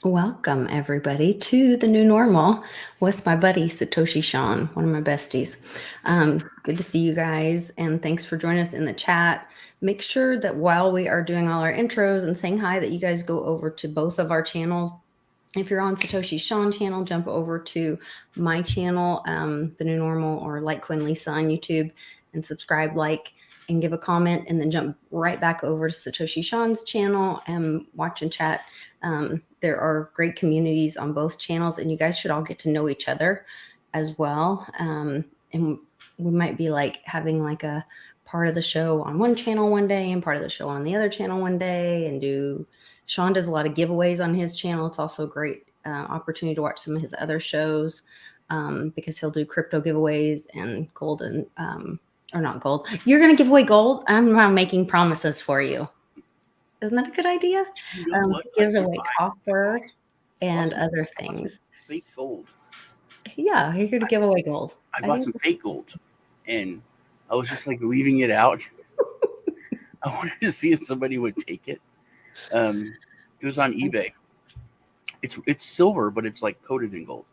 Welcome, everybody, to the new normal with my buddy Satoshi Sean, one of my besties. Good to see you guys, and thanks for joining us in the chat. Make sure that while we are doing all our intros and saying hi, that you guys go over to both of our channels. If you're on Satoshi Sean channel, jump over to my channel, the new normal, or Litecoin Lisa on YouTube, and subscribe, like, and give a comment, and then jump right back over to Satoshi Sean's channel and watch and chat. There are great communities on both channels, and you guys should all get to know each other as well. And we might be like having like a part of the show on one channel one day and part of the show on the other channel one day, and Sean does a lot of giveaways on his channel. It's also a great opportunity to watch some of his other shows because he'll do crypto giveaways and gold and or not gold. You're going to give away gold? I'm not making promises for you. Isn't that a good idea? You know what? He gives away copper and other things. Fake gold. Yeah, you're here to give away gold. I bought some fake gold, and I was just like leaving it out. I wanted to see if somebody would take it. It was on eBay. It's silver, but it's like coated in gold.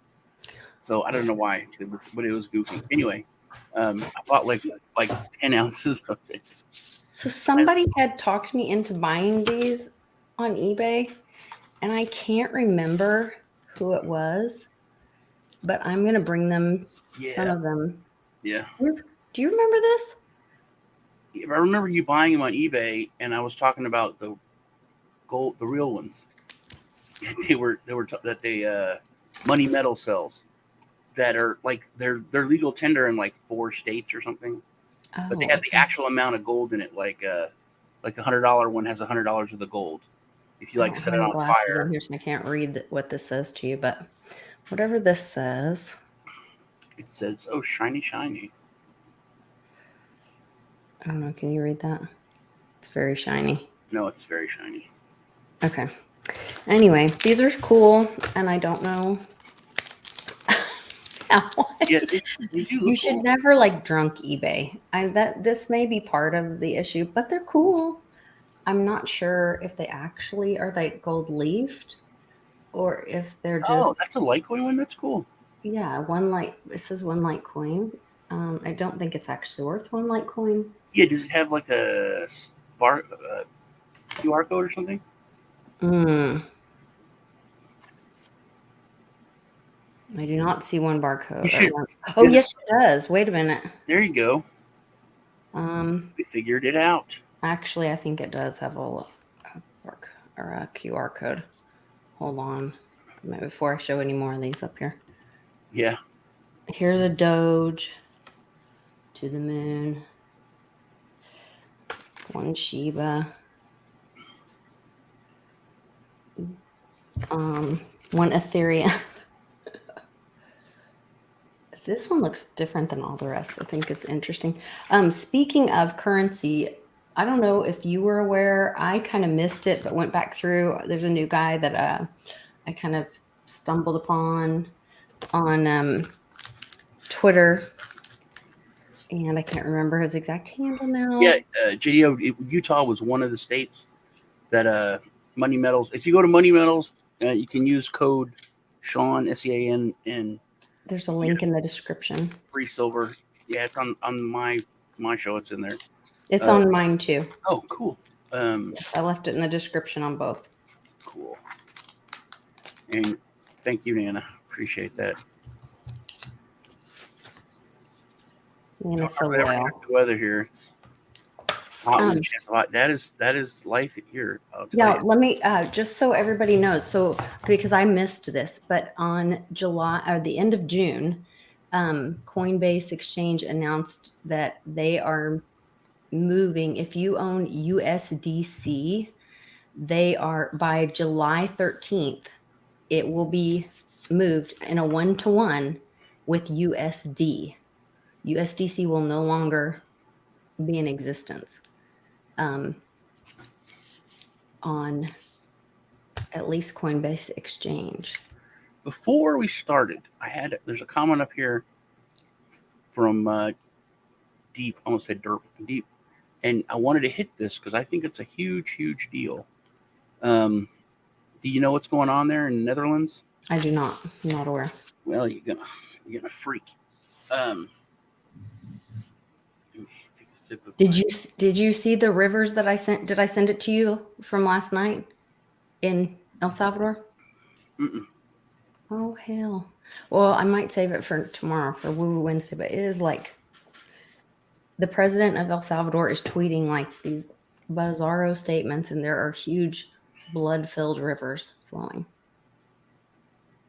So I don't know why, but it was goofy. Anyway, I bought like 10 ounces of it. So somebody had talked me into buying these on eBay, and I can't remember who it was, but I'm going to bring them some of them. Yeah. Do you remember this? I remember you buying them on eBay, and I was talking about the gold, the real ones. They were money metal cells that are like they're legal tender in like 4 states or something. Oh, but they had the actual amount of gold in it, like $100 one has $100 of the gold. If you like set it on fire. In here, so I can't read what this says to you, but whatever this says, it says, "Oh, shiny, shiny." I don't know. Can you read that? It's very shiny. No, it's very shiny. Okay. Anyway, these are cool, and I don't know. Yeah, you should never like drunk eBay. This may be part of the issue, but they're cool. I'm not sure if they actually are like gold leafed or if they're just. Oh, that's a Litecoin one. That's cool. Yeah, it says one Litecoin. I don't think it's actually worth one Litecoin. Yeah, does it have like a QR code or something? I do not see one barcode. Oh, yes, it does. Wait a minute. There you go. We figured it out. Actually, I think it does have a QR code. Hold on. Before I show any more of these up here. Yeah. Here's a Doge to the moon. One Shiba. One Ethereum. This one looks different than all the rest. I think it's interesting. Speaking of currency, I don't know if you were aware. I kind of missed it, but went back through. There's a new guy that I kind of stumbled upon on Twitter, and I can't remember his exact handle now. Yeah, JDO, Utah was one of the states that Money Metals. If you go to Money Metals, you can use code Sean SEAN and there's a link in the description. Free silver. Yeah, it's on my show. It's in there. It's on mine too. Oh, cool. Yes, I left it in the description on both. Cool. And thank you, Nana. Appreciate that. Nana's so loyal. The weather here. It's hot. That is life here. Yeah, let me just so everybody knows. So because I missed this, but on July or the end of June, Coinbase Exchange announced that they are moving. If you own USDC, they are by July 13th. It will be moved in a 1-to-1 with USD. USDC will no longer be in existence. On at least Coinbase Exchange. Before we started, there's a comment up here from Deep, I almost said Derp, Deep, and I wanted to hit this because I think it's a huge deal. Do you know what's going on there in the Netherlands? I do not. I'm not aware. Well, you're gonna freak. Let me take a sip of Did you see the rivers that I sent? Did I send it to you from last night in El Salvador? Mm-mm. Oh hell. Well, I might save it for tomorrow for Woo Woo Wednesday, but it is like the president of El Salvador is tweeting like these bizarro statements, and there are huge blood-filled rivers flowing.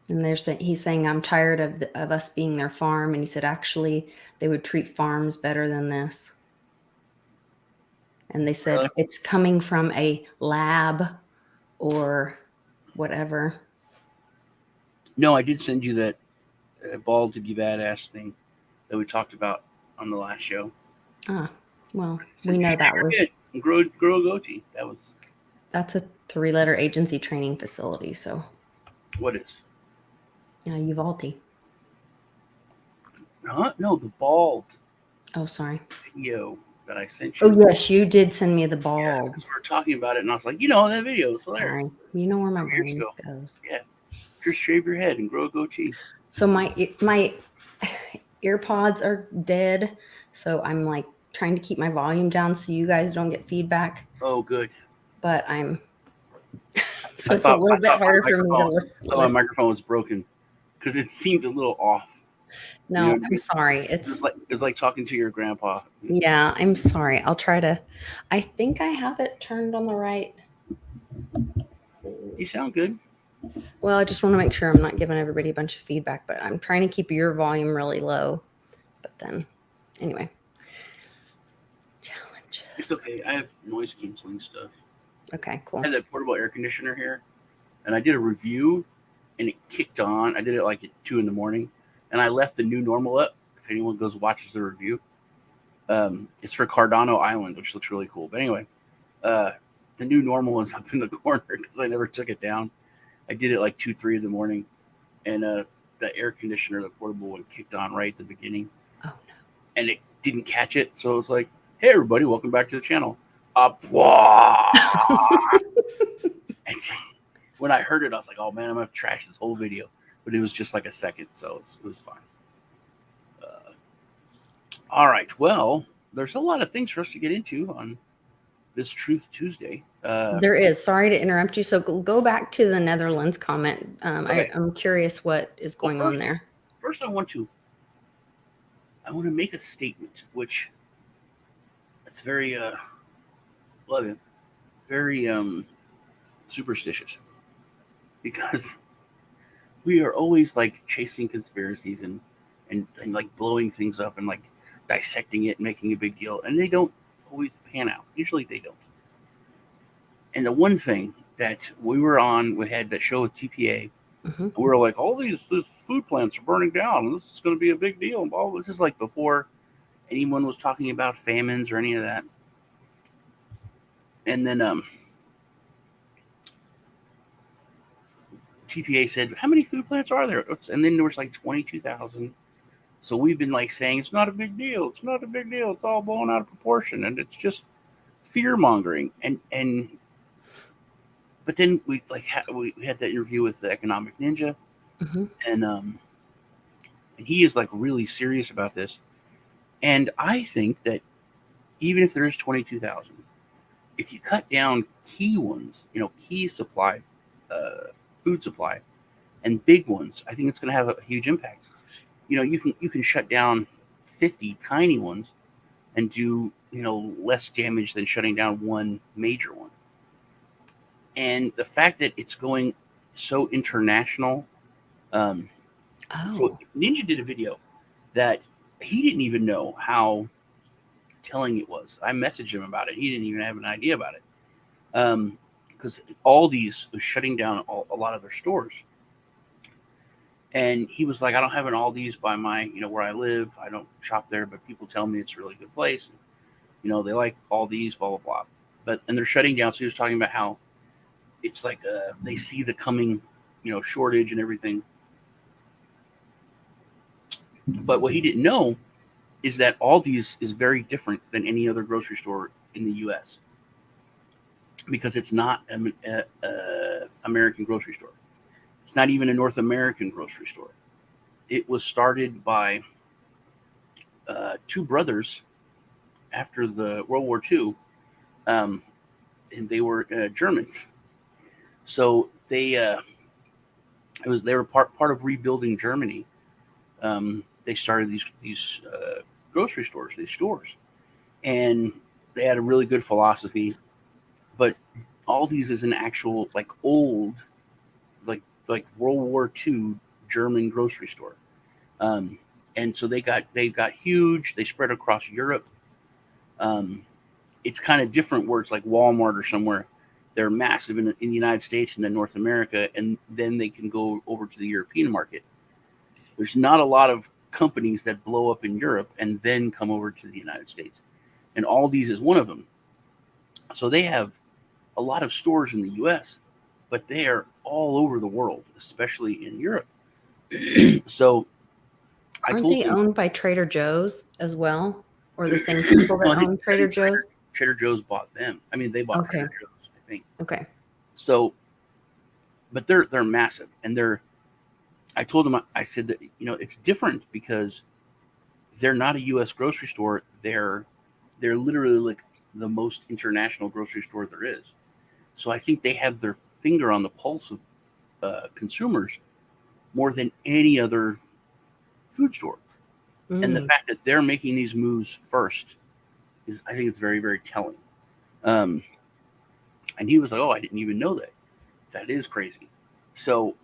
And he's saying, I'm tired of us being their farm. And he said, actually, they would treat farms better than this. And they said, Really? it's coming from a lab or whatever. No, I did send you that bald to be badass thing that we talked about on the last show. Ah, well, We know that was and grow a goatee. that's a 3-letter agency training facility. So What is? Uvalde. Huh? No, the bald Oh, sorry. video that I sent you. Oh yes, you did send me the bald. Because we were talking about it, and I was like, that video was hilarious. Sorry. You know where my Years brain ago. goes. Yeah, just shave your head and grow a goatee. So my earpods are dead, so I'm like trying to keep my volume down so you guys don't get feedback. Oh, good. But I'm so I it's thought, a little bit harder for me to listen. My microphone was broken because it seemed a little off. No, I'm sorry. It was like talking to your grandpa. Yeah, I'm sorry. I'll try to. I think I have it turned on the right. You sound good. Well, I just want to make sure I'm not giving everybody a bunch of feedback, but I'm trying to keep your volume really low. But then, anyway. Challenges. It's okay. I have noise canceling stuff. Okay, cool. I had that portable air conditioner here, and I did a review, and it kicked on. I did it like at 2 a.m, and I left the new normal up. If anyone goes watches the review, it's for Cardano Island, which looks really cool. But anyway, the new normal is up in the corner because I never took it down. I did it like 2, 3 a.m, and the air conditioner, the portable one, kicked on right at the beginning. Oh no! And it didn't catch it, so it was like, "Hey everybody, welcome back to the channel." When I heard it, I was like, "Oh man, I'm gonna trash this whole video." But it was just like a second, so it was fine. All right, well, there's a lot of things for us to get into on this Truth Tuesday. There is. Sorry to interrupt you. So go back to the Netherlands comment. Okay. I'm curious what is going on there. First, I want to make a statement, which it's very love it, very superstitious, because we are always like chasing conspiracies and like blowing things up and like dissecting it and making a big deal, and they don't always pan out. Usually they don't. And the one thing that we had that show with TPA, and we were like, all these food plants are burning down, and this is going to be a big deal. And all this is like before anyone was talking about famines or any of that. And then TPA said, how many food plants are there? And then there was like 22,000. So we've been like saying, it's not a big deal. It's not a big deal. It's all blown out of proportion. And it's just fear mongering. But then we had that interview with the Economic Ninja. And he is like really serious about this. And I think that even if there is 22,000, if you cut down key ones, key supply, food supply, and big ones, I think it's going to have a huge impact. You can shut down 50 tiny ones and do less damage than shutting down one major one. And the fact that it's going so international, so Ninja did a video that he didn't even know how telling it was. I messaged him about it. He didn't even have an idea about it. Because Aldi's was shutting down a lot of their stores. And he was like, I don't have an Aldi's by my, where I live. I don't shop there, but people tell me it's a really good place. They like Aldi's, blah, blah, blah. And they're shutting down. So he was talking about how it's like they see the coming, shortage and everything. But what he didn't know is that Aldi's is very different than any other grocery store in the U.S. because it's not an American grocery store. It's not even a North American grocery store. It was started by two brothers after the World War II, um, and they were Germans. So they were part of rebuilding Germany. They started these grocery stores, these stores, and they had a really good philosophy. But Aldi's is an actual like old like World War II German grocery store. Um, and so they got huge. They spread across Europe. Um, it's kind of different where it's like Walmart or somewhere. They're massive in the United States and then North America, and then they can go over to the European market. There's not a lot of companies that blow up in Europe and then come over to the United States, and Aldi's is one of them. So they have a lot of stores in the U.S., but they are all over the world, especially in Europe. So I Aren't told they him, owned by Trader Joe's as well? Or the same people well, that own I Trader think Joe's? Trader Joe's bought them. I mean, they bought Okay. Trader Joe's, I think. Okay. So, but they're massive, and they're. I told him, I said that it's different because they're not a U.S. grocery store. They're literally like the most international grocery store there is. So I think they have their finger on the pulse of consumers more than any other food store. And the Mm. fact that they're making these moves first is, I think, it's very, very telling. Um, and he was like, "Oh, I didn't even know that. That is crazy." So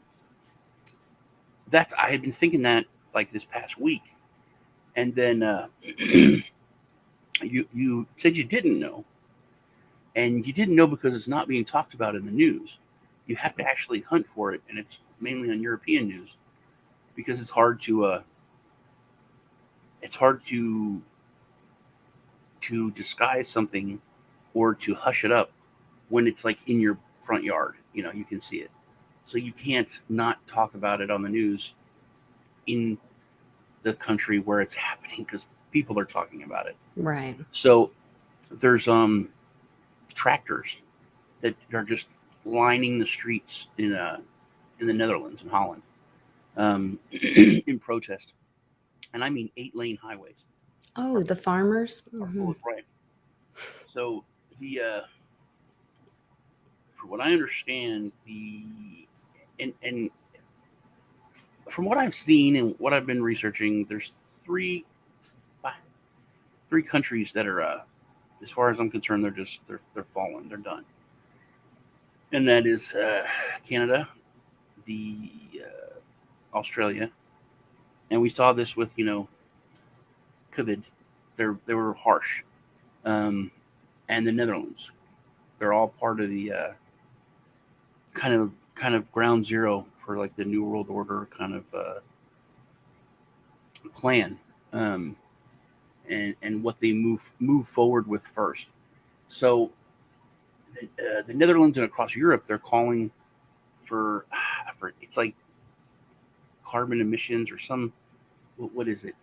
I had been thinking that like this past week, and then you said you didn't know, and you didn't know because it's not being talked about in the news. You have to actually hunt for it, and it's mainly on European news because it's hard to disguise something or to hush it up when it's like in your front yard. You can see it, so you can't not talk about it on the news in the country where it's happening because people are talking about it. Right. So there's tractors that are just lining the streets in the Netherlands and Holland, in protest, and I mean 8-lane highways Oh, are the farmers? are full Hmm. of right. So the for what I understand, and from what I've seen and what I've been researching, there's three three countries that are, as far as I'm concerned, they're fallen, they're done, and that is Canada, the Australia, and we saw this with COVID. They were harsh, um, and the Netherlands. They're all part of the kind of ground zero for like the New World Order kind of plan, um, and what they move forward with first. So the Netherlands and across Europe, they're calling for it's like carbon emissions or some what is it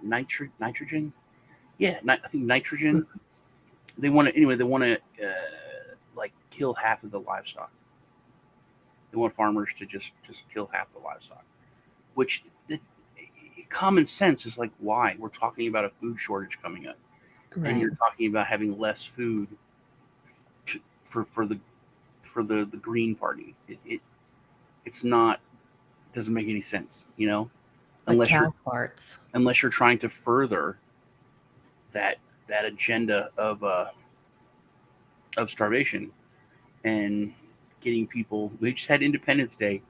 nitrogen? Yeah, I think nitrogen. They want to anyway. They want to like kill half of the livestock. They want farmers to just kill half the livestock, which the common sense is like, why? We're talking about a food shortage coming up, and Right. you're talking about having less food for the Green Party. It's not, doesn't make any sense, Like unless you're cow parts. unless you're trying to further that that agenda of starvation and getting people. We just had Independence Day,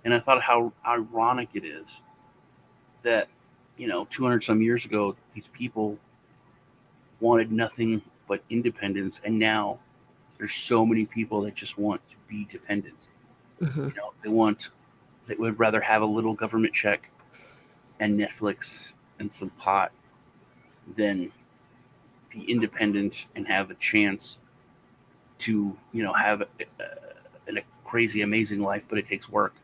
and I thought how ironic it is that 200 some years ago these people wanted nothing but independence, and now there's so many people that just want to be dependent. Hmm. They would rather have a little government check and Netflix and some pot than be independent and have a chance to have a crazy amazing life, but it takes work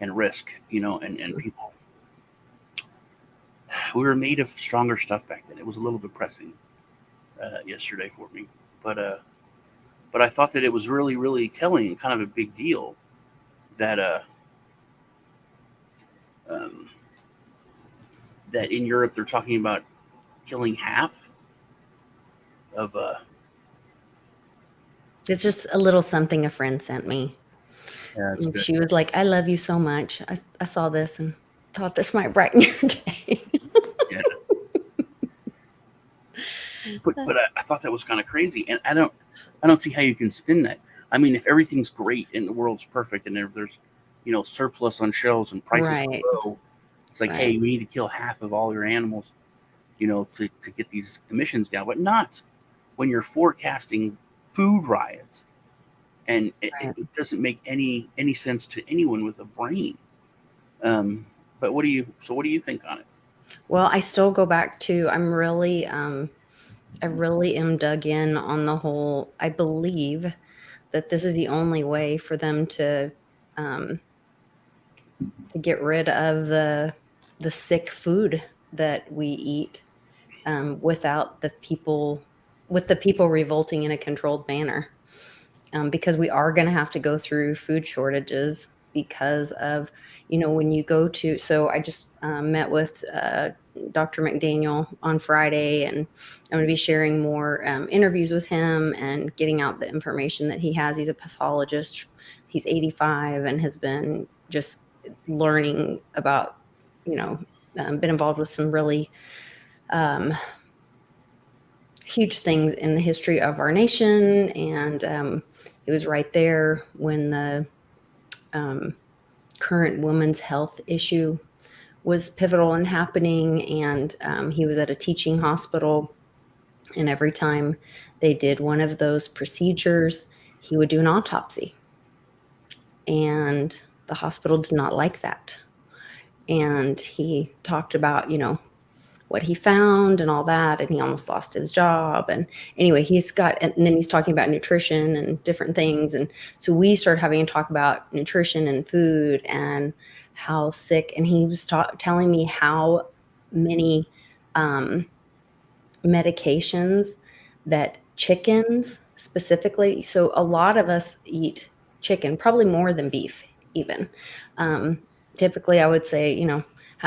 and risk, and people. We were made of stronger stuff back then. It was a little depressing yesterday for me, but but I thought that it was really, really telling and kind of a big deal that um, that in Europe they're talking about killing half of It's just a little something a friend sent me. yeah, that's good. She was like, I love you so much. I saw this and thought this might brighten your day. Yeah, but I thought that was kind of crazy, and I don't see how you can spin that. I mean, if everything's great and the world's perfect and there's surplus on shelves and prices are Right. low, it's like, Right. hey, we need to kill half of all your animals, to get these emissions down, but not when you're forecasting food riots, and Right. it doesn't make any sense to anyone with a brain. But what do you think on it? Well, I still go back to I really am dug in on the whole. I believe that this is the only way for them um, to get rid of the sick food that we eat, without the people revolting in a controlled manner. Because we are going to have to go through food shortages because of, when you go to, so I just met with Dr. McDaniel on Friday, and I'm going to be sharing more interviews with him and getting out the information that he has. He's a pathologist. He's 85 and has been just learning about, been involved with some really um, huge things in the history of our nation. And it was right there when the um, current women's health issue was pivotal and happening. And he was at a teaching hospital. And every time they did one of those procedures, he would do an autopsy. And the hospital did not like that. And he talked about, what he found and all that, and he almost lost his job. And anyway, and then he's talking about nutrition and different things. And so we started having to talk about nutrition and food and how sick. And he was telling me how many um, medications that chickens specifically. So a lot of us eat chicken, probably more than beef, even. Um, Typically, I would say,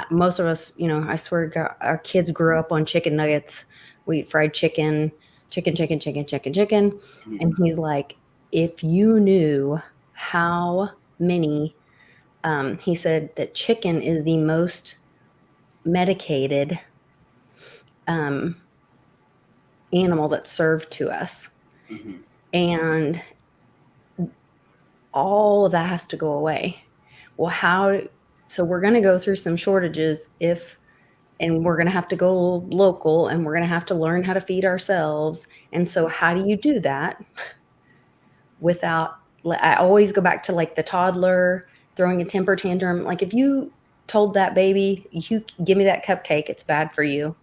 most of us, I swear to God, our kids grew up on chicken nuggets. We eat fried chicken, chicken, chicken, chicken, chicken, chicken. And Mhm. he's like, if you knew how many, he said that chicken is the most medicated um, animal that's served to us. Mhm. And all of that has to go away. Well, so we're going to go through some shortages and we're going to have to go local, and we're going to have to learn how to feed ourselves. And so how do you do that without, I always go back to like the toddler throwing a temper tantrum. Like if you told that baby, you give me that cupcake, it's bad for you.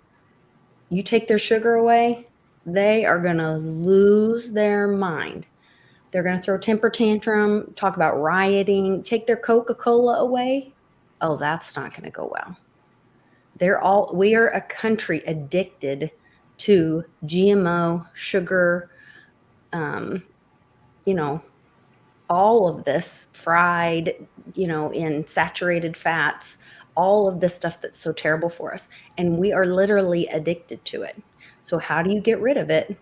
You take their sugar away, they are going to lose their mind. They're going to throw a temper tantrum, talk about rioting, take their Coca-Cola away. Oh, that's not going to go well. We are a country addicted to GMO, sugar, um, you know, all of this fried, in saturated fats, all of this stuff that's so terrible for us. And we are literally addicted to it. So how do you get rid of it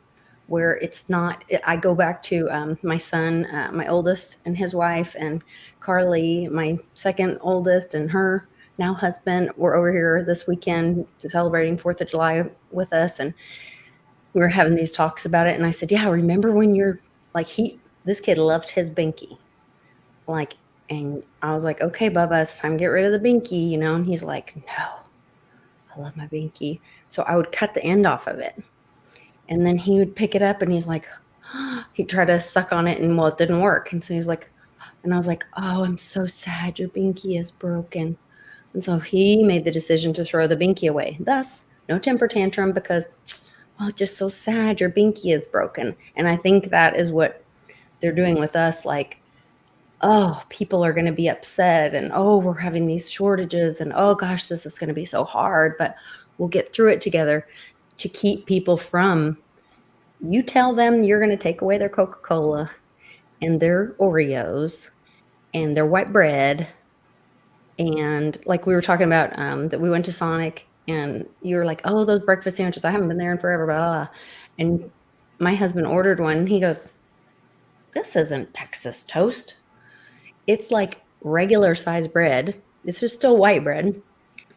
where it's not? I go back to my son, my oldest, and his wife, and Carly, my second oldest, and her now husband were over here this weekend celebrating 4th of July with us. And we were having these talks about it. And I said, yeah, remember when you're like, this kid loved his binky. Like, and I was like, okay, Bubba, it's time to get rid of the binky, and he's like, no, I love my binky. So I would cut the end off of it. And then he would pick it up and he's like, he'd try to suck on it, and well, it didn't work. And so he's like, and I was like, oh, I'm so sad your binky is broken. And so he made the decision to throw the binky away. Thus, no temper tantrum because, well, just so sad your binky is broken. And I think that is what they're doing with us. Like, oh, people are going to be upset, and oh, we're having these shortages, and oh gosh, this is going to be so hard, but we'll get through it together to keep people from You tell them you're going to take away their Coca-Cola and their Oreos and their white bread. And like we were talking about, that we went to Sonic and you were like, oh, those breakfast sandwiches, I haven't been there in forever, blah, blah, blah. And my husband ordered one. He goes, this isn't Texas toast. It's like regular size bread. It's just still white bread,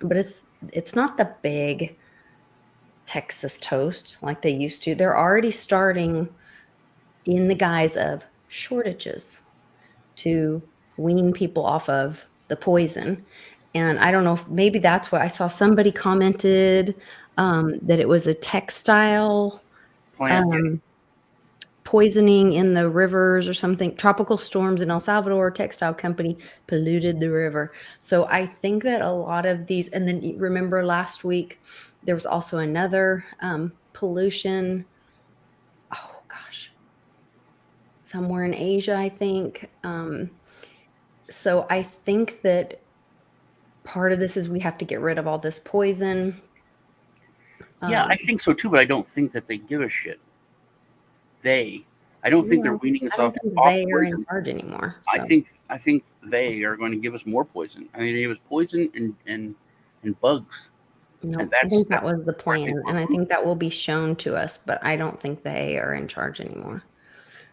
but it's not the big Texas toast like they used to. They're already starting in the guise of shortages to wean people off of the poison. And I don't know if maybe that's what I saw. Somebody commented that it was a textile Plant. um, poisoning in the rivers or something. Tropical storms in El Salvador, textile company polluted the river. So I think that a lot of these, and then you remember last week, there was also another pollution. Oh gosh, somewhere in Asia, I think. So I think that part of this is we have to get rid of all this poison. Yeah, I Um, think so too, but I don't think that they give a shit. They, I don't think they're well, weaning I us don't off think off they are in poison. charge anymore. I So think I think they are going to give us more poison. I mean, they give us poison and bugs, and no, I that's think that was the where I think plan, we're and I pooped. think that will be shown to us. But I don't think they are in charge anymore.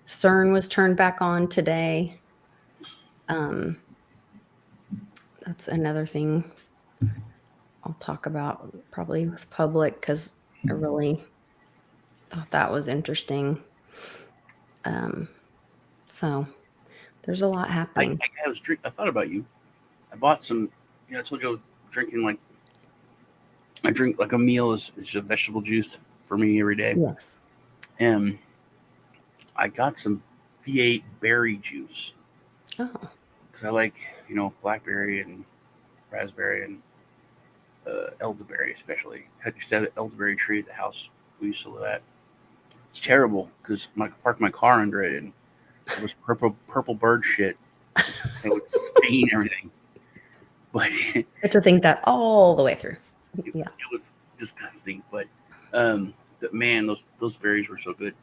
CERN was turned back on today. Um, that's another thing I'll talk about probably with public because I really thought that was interesting. Um, so there's a lot happening. I was drink. I thought about you. I bought some. You know, I told you I was drinking like I drink like a meal is a vegetable juice for me every day, Yes. and I got some V8 berry juice Oh, because I like blackberry and raspberry and elderberry especially. I used to have an elderberry tree at the house we used to live at. It's terrible because I parked my car under it and there was purple bird shit. It would stain everything, but have to think that all the way through. Yeah. it was disgusting. But um, man, those berries were so good.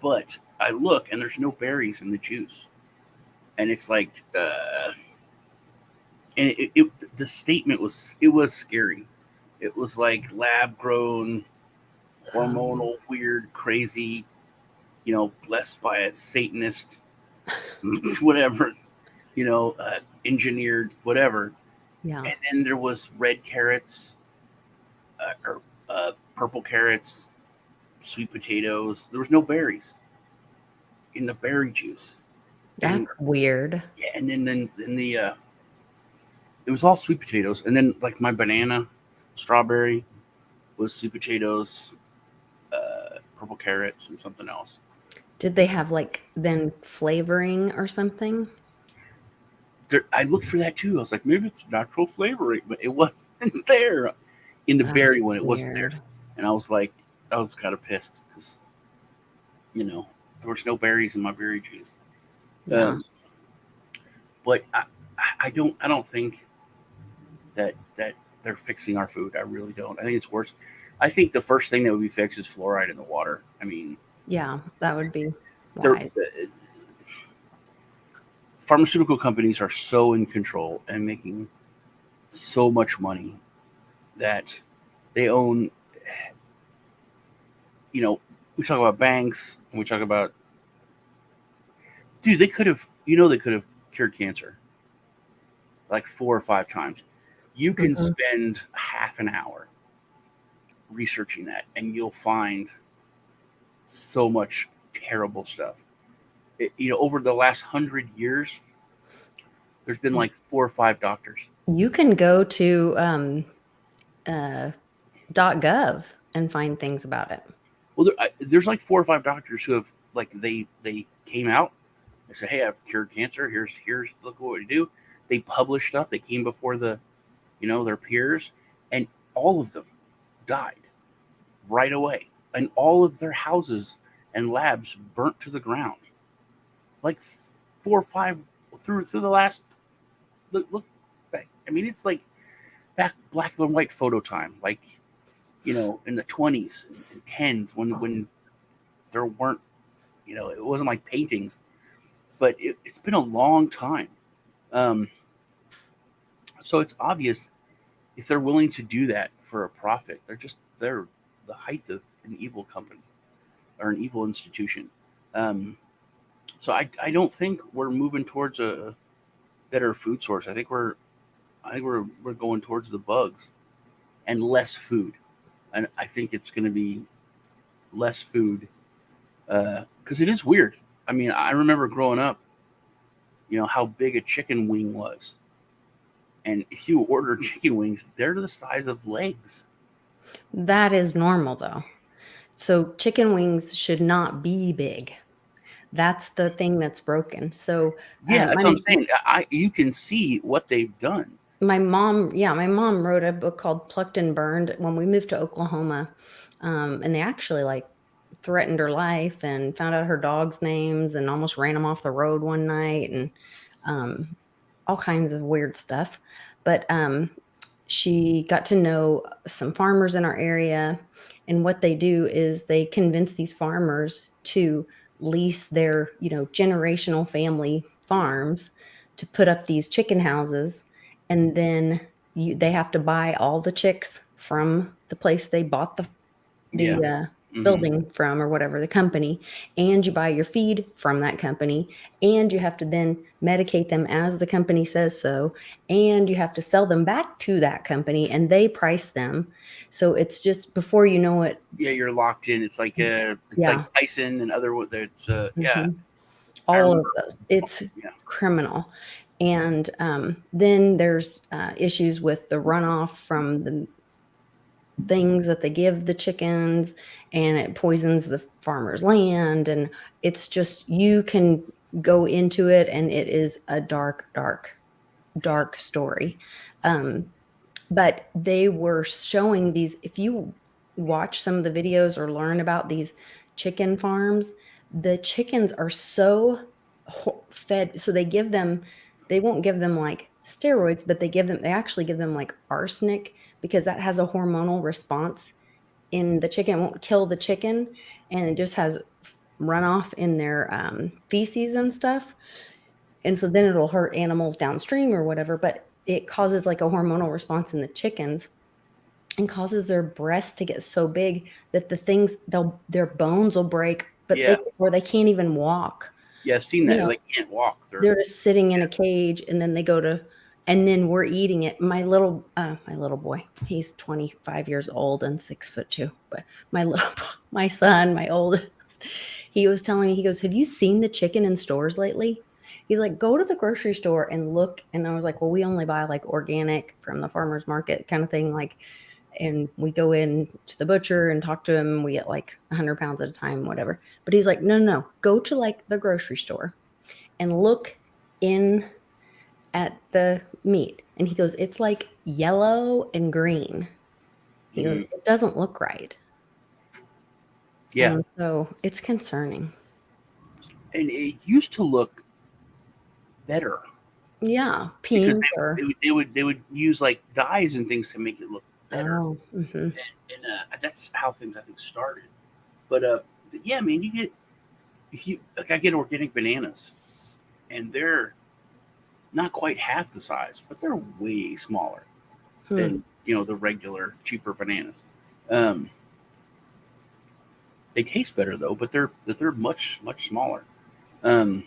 But I look and there's no berries in the juice, and it's like, and the statement was scary. It was like lab grown, Um, hormonal, weird, crazy, blessed by a Satanist, whatever, engineered, whatever. yeah. And then there was red carrots, or purple carrots, sweet potatoes. There was no berries in the berry juice, That's and weird. yeah, and then the it was all sweet potatoes, and then like my banana, strawberry was sweet potatoes, purple carrots, and something else. Did they have like then flavoring or something? I looked for that too. I was like, maybe it's natural flavoring, but it wasn't there in the That's berry one. It wasn't there, weird. and I was like, I was kind of pissed because there was no berries in my berry juice. Yeah. Um, but I don't think that they're fixing our food. I really don't. I think it's worse. I think the first thing that would be fixed is fluoride in the water. I mean, Yeah, that would be they're wise. pharmaceutical companies are so in control and making so much money that they own. You know, we talk about banks and we talk about, dude. They could have, they could have cured cancer like 4 or 5 times. You can Mhm. spend half an hour researching that, and you'll find so much terrible stuff. Over the last 100 years, there's been like 4 or 5 doctors. You can go to uh, .gov and find things about it. Well, there's like 4 or 5 doctors who have like they came out. They said, "Hey, I've cured cancer. Here's look what we do." They published stuff. They came before their peers, and all of them died right away, and all of their houses and labs burnt to the ground. Like 4 or 5 through the last look back. I mean, it's like back black and white photo time, like in the 20s and 10s when there weren't, it wasn't like paintings, but it's been a long time. Um, so it's obvious if they're willing to do that for a profit, they're the height of an evil company or an evil institution. Um, so I don't think we're moving towards a better food source. I think we're going towards the bugs and less food, and I think it's going to be less food because it is weird. I mean, I remember growing up, how big a chicken wing was, and if you order chicken wings, they're the size of legs. That is normal though. So chicken wings should not be big. That's the thing that's broken. So Yeah, that's my what I'm saying. You can see what they've done. my mom wrote a book called Plucked and Burned when we moved to Oklahoma. And they actually like threatened her life and found out her dog's names and almost ran them off the road one night and um, all kinds of weird stuff. But she got to know some farmers in our area. And what they do is they convince these farmers to lease their, generational family farms to put up these chicken houses. And then they have to buy all the chicks from the place they bought Yeah. the Hmm. building from or whatever, the company, and you buy your feed from that company, and you have to then medicate them as the company says so, and you have to sell them back to that company and they price them. So it's just before you know it. Yeah, you're locked in. It's like Yeah. Tyson and other. It's yeah. Mhm. I All of remember. those. It's Yeah. criminal. And then there's issues with the runoff from the things that they give the chickens, and it poisons the farmer's land. And it's just, you can go into it and it is a dark, dark, Yeah. dark story. Um, but they were showing these, if you watch some of the videos or learn about these chicken farms, the chickens are so fed. So they won't give them like steroids, but they actually give them like arsenic because that has a hormonal response in the chicken. It won't kill the chicken, and it just has runoff in their feces and stuff. And so then it'll hurt animals downstream or whatever, but it causes like a hormonal response in the chickens and causes their breasts to get so big that their bones will break, but Yeah. they can't even walk. Yeah. I've seen You that. know, They can't walk. they're just sitting in a cage, and then and then we're eating it. My little boy, he's 25 years old and 6'2", but my son, my oldest, he was telling me, he goes, "Have you seen the chicken in stores lately?" He's like, "Go to the grocery store and look." And I was like, "Well, we only buy like organic from the farmer's market kind of thing." Like, and we go in to the butcher and talk to him, and we get like 100 pounds at a time, whatever. But he's like, "No, no, no. Go to like the grocery store and look in at the meat." And he goes, "It's like yellow and green." He goes, Hmm. "It doesn't look right." Yeah. And so it's concerning. And it used to look better Yeah, because pink or they would use like dyes and things to make it look better. oh, mhm. And that's how things I think started. But yeah, man, you get if you like I get organic bananas, and they're not quite half the size, but they're way smaller Hmm. than the regular cheaper bananas. Um, they taste better though, but they're much smaller. Um,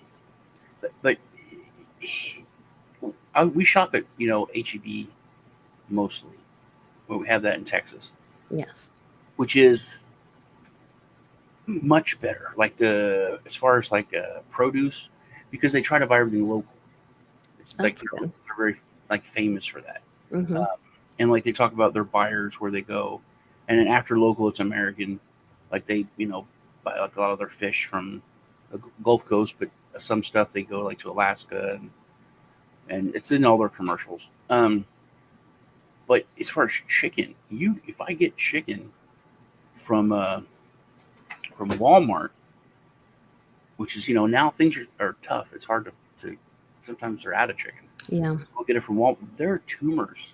but we shop at HEB mostly. Well, we have that in Texas, Yes. which is much better. Like the as far as like produce, because they try to buy everything local. It's like That's good. they're very like famous for that. Mhm. And like they talk about their buyers where they go, and then after local it's American. Like they buy like a lot of their fish from the Gulf Coast, but some stuff they go like to Alaska, and it's in all their commercials. But as far as chicken, if I get chicken from Walmart, which is now things are tough. It's hard to sometimes they're out of chicken. Yeah. I'll get it from Walmart. There are tumors.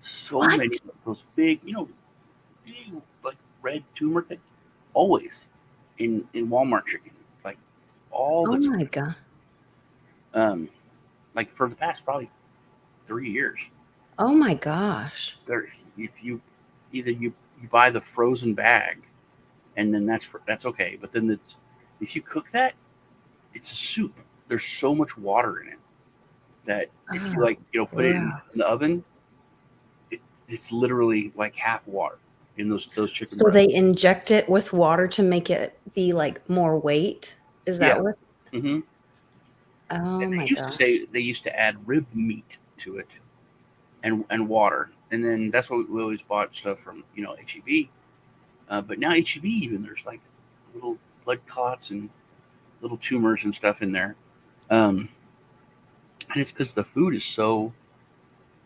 So What? many of those big, big like red tumor things. Always. in Walmart chicken, like all Oh the my time. God. Like for the past probably 3 years. Oh my gosh. There, if you either you buy the frozen bag, and then that's okay. But then if you cook that, it's a soup. There's so much water in it that if you Oh, put it in wow. the oven, it's literally like half water in those chicken So breasts. they inject it with water to make it be like more weight? Is Yeah. that what? hmm Oh And my gosh. they used to add rib meat to it and water, and then that's what we always bought stuff from HEB. But now HEB, even there's like little blood clots and little tumors and stuff in there, um, and it's because the food is so,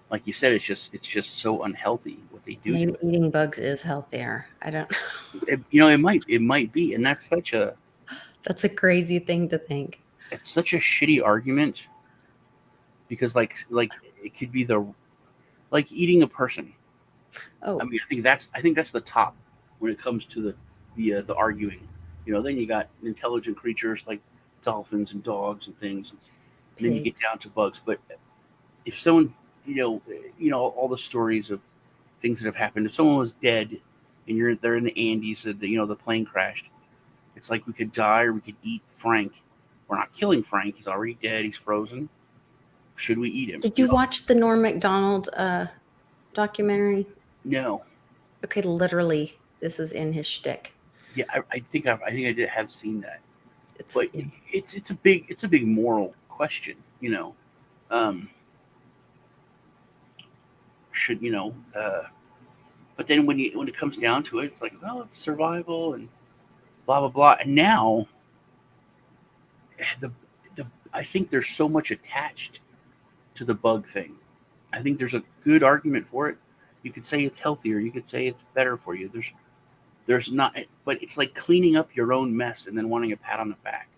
like you said, it's just so unhealthy what they do to Maybe it. eating bugs is healthier. I don't know. It might be, and that's That's a crazy thing to think. it's such a shitty argument because like it could be like eating a person. I Oh, mean, I think that's the top when it comes to the arguing. Then you got intelligent creatures like dolphins and dogs and things, and then you get pigs. down to bugs. But if someone, all the stories of things that have happened. If someone was dead, and they're in the Andes, the plane crashed. It's like we could die or we could eat Frank. We're not killing Frank. He's already dead. He's frozen. Should we eat him? Did you watch the Norm Macdonald documentary? No. Okay, literally, this is in his shtick. Yeah, I think I did have seen that, It's but it's a big moral question. Um, should But then when it comes down to it, it's like, well, it's survival and blah blah blah. And now the the I think there's so much attached to the bug thing. I think there's a good argument for it. You could say it's healthier. You could say it's better for you. There's not, but it's like cleaning up your own mess and then wanting a pat on the back.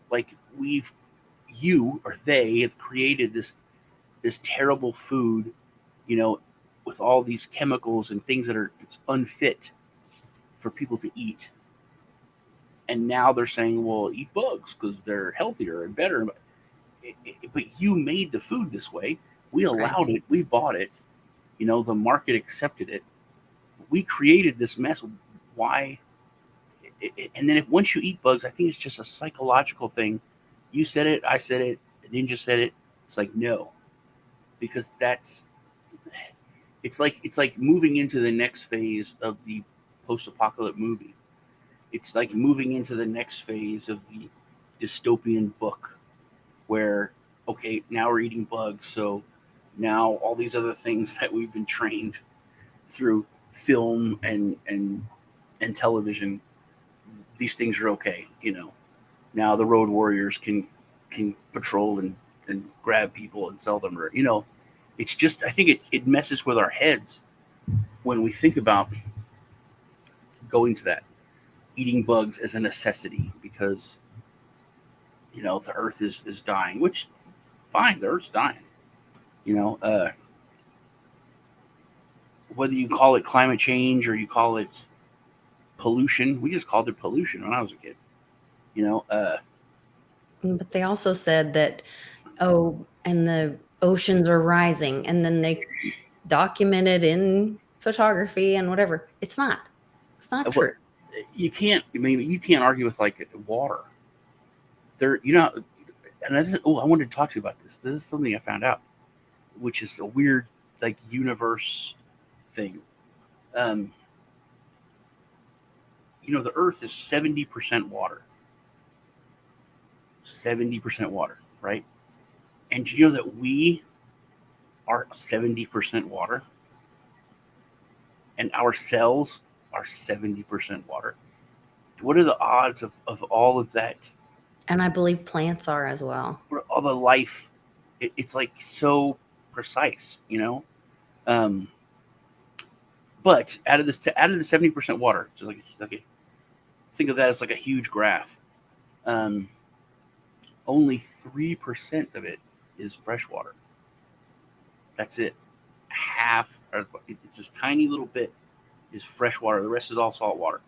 Like you or they have created this terrible food, you know, with all these chemicals and things that are it's unfit for people to eat. And now they're saying, well, eat bugs because they're healthier and better. But you made the food this way. We right. allowed it. We bought it. The market accepted it. We created this mess. Why? And then once you eat bugs, I think it's just a psychological thing. You said it. I said it. Ninja said it. It's like no, because it's like moving into the next phase of the post-apocalyptic movie. It's like moving into the next phase of the dystopian book where, okay, now we're eating bugs, so now all these other things that we've been trained through film and television, these things are okay. Now the road warriors can patrol and grab people and sell them, or it's just, I think it messes with our heads when we think about going to that, eating bugs as a necessity because the earth is dying, which fine, the earth's dying. you know uh whether you call it climate change or you call it pollution. We just called it pollution when I was a kid. you know uh But they also said that, oh, and the oceans are rising, and then they document it in photography and whatever. It's not. It's not what true. you can't argue with like water. There you know And I wanted to talk to you about this. This is something I found out, which is a weird like universe thing. um the earth is 70% water. 70% water, right? And do you know that we are 70% water and our cells are 70% water? What are the odds of all of that? And I believe plants are as well. All the life, it's like so precise. Um, but out of the 70% water, so like okay, think of that as like a huge graph. Um, Only 3% of it is fresh water. That's it. Half, or it's this tiny little bit, is fresh water. The rest is all salt water.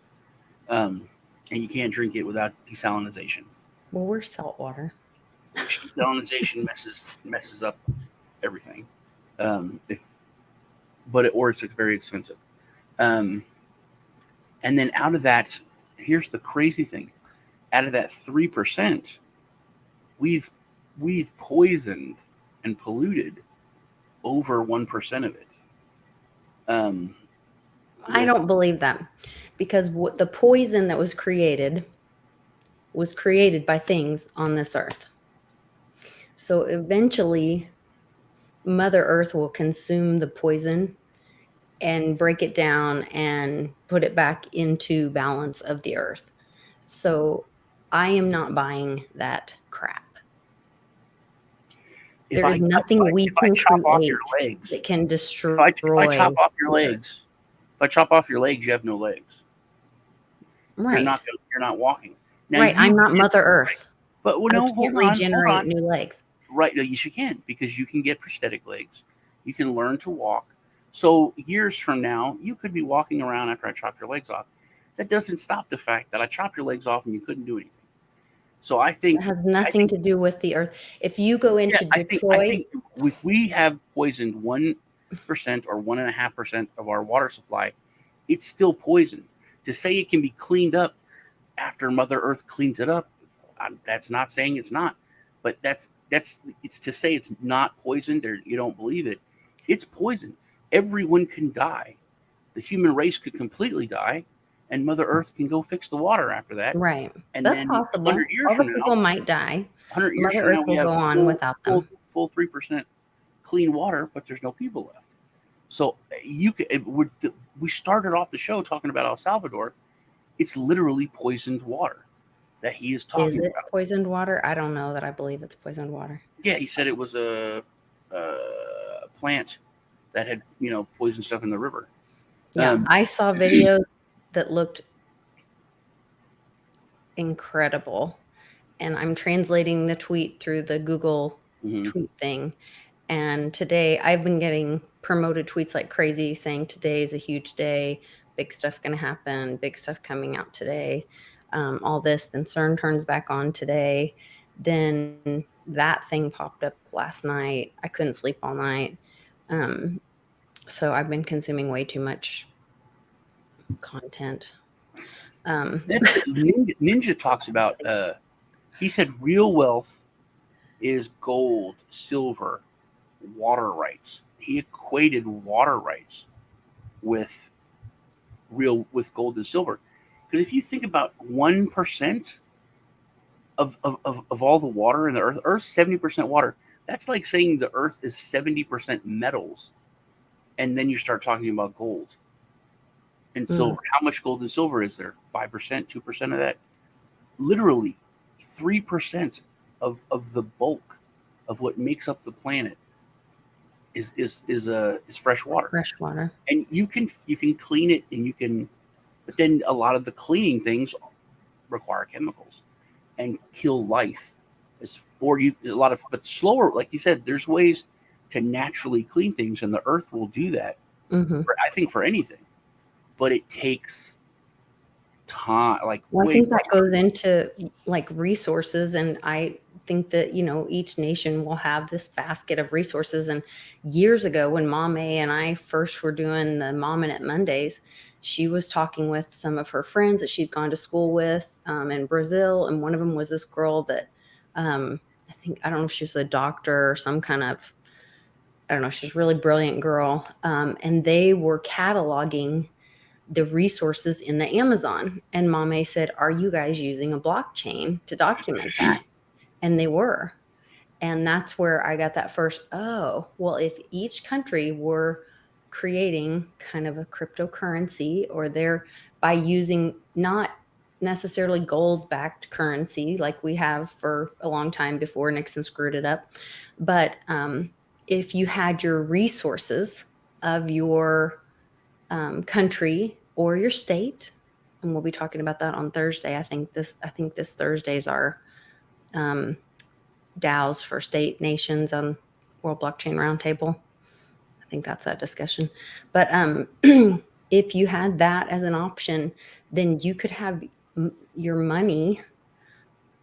Um, and you can't drink it without desalinization. Well, where's salt water? Desalinization messes up everything. If but it or it's very expensive. Um, and then out of that, here's the crazy thing: out of that 3%, we've we've poisoned and polluted over 1% of it. Um, I with don't believe that, because what the poison that was created by things on this earth. So eventually, Mother Earth will consume the poison and break it down and put it back into balance of the earth. So I am not buying that crap. if There I is nothing we if I can chop off your create legs, that can if I destroy chop off your the earth. legs, if I chop off your legs, you have no legs. Right. You're not walking. Now Right. you I'm not can, Mother right, Earth. but well, I no, can't hold regenerate on. new legs. Right, no, yes, you can because you can get prosthetic legs. You can learn to walk. So years from now, you could be walking around after I chop your legs off. That doesn't stop the fact that I chopped your legs off and you couldn't do anything. So It has I nothing think, to do with the earth. If you go yeah, into I Detroit, think if we have poisoned 1% or 1.5% of our water supply, it's still poisoned. To say it can be cleaned up after Mother Earth cleans it up, that's not saying it's not, but that's it's to say it's not poisoned or you don't believe it. It's poisoned. Everyone can die. The human race could completely die, and Mother Earth can go fix the water after that. right. And That's then possible. Other people might die. 100 years Mother from Earth now, we will have go on without them. full 3% clean water, but there's no people left. So you could we started off the show talking about El Salvador. It's literally poisoned water that he is Is talking it about. poisoned water? I don't know that I believe it's poisoned water. Yeah, he said it was a plant that had poison stuff in the river. Yeah, I saw videos that looked incredible, and I'm translating the tweet through the Google Mhm. tweet thing. And today I've been getting promoted tweets like crazy saying today is a huge day, big stuff going to happen, big stuff coming out today, all this. Then CERN turns back on today. Then that thing popped up last night. I couldn't sleep all night. Um, so I've been consuming way too much content. That's Ninja talks about. He said real wealth is gold, silver, water rights. He equated water rights with with gold and silver. Because if you think about 1% of all the water in the Earth's 70% water. That's like saying the Earth is 70% metals, and then you start talking about gold and silver. How much gold and silver is there? 5%, 2% of that? Literally, 3% of the bulk of what makes up the planet is fresh water. Fresh water. And you can clean it, and you can, but then a lot of the cleaning things require chemicals and kill life. Or you a lot of, but slower, like you said, there's ways to naturally clean things, and the Earth will do that. I think for anything, but it takes time, like Well, I way think more that goes into like resources, and I think that each nation will have this basket of resources. And years ago, when Mom A and I first were doing the Mom and It Mondays, she was talking with some of her friends that she'd gone to school with in Brazil, and one of them was this girl that I don't know if she was a doctor or some kind of, I don't know, she's a really brilliant girl, and they were cataloging the resources in the Amazon. And Mame said, are you guys using a blockchain to document that? And they were. And that's where I got that first, oh, well, if each country were creating kind of a cryptocurrency, or they're by using not necessarily gold backed currency like we have for a long time before Nixon screwed it up, but if you had your resources of your country or your state, and we'll be talking about that on Thursday. I think this Thursday is our DAOs for state nations on World Blockchain Roundtable. I think that's that discussion. But if you had that as an option, then you could have your money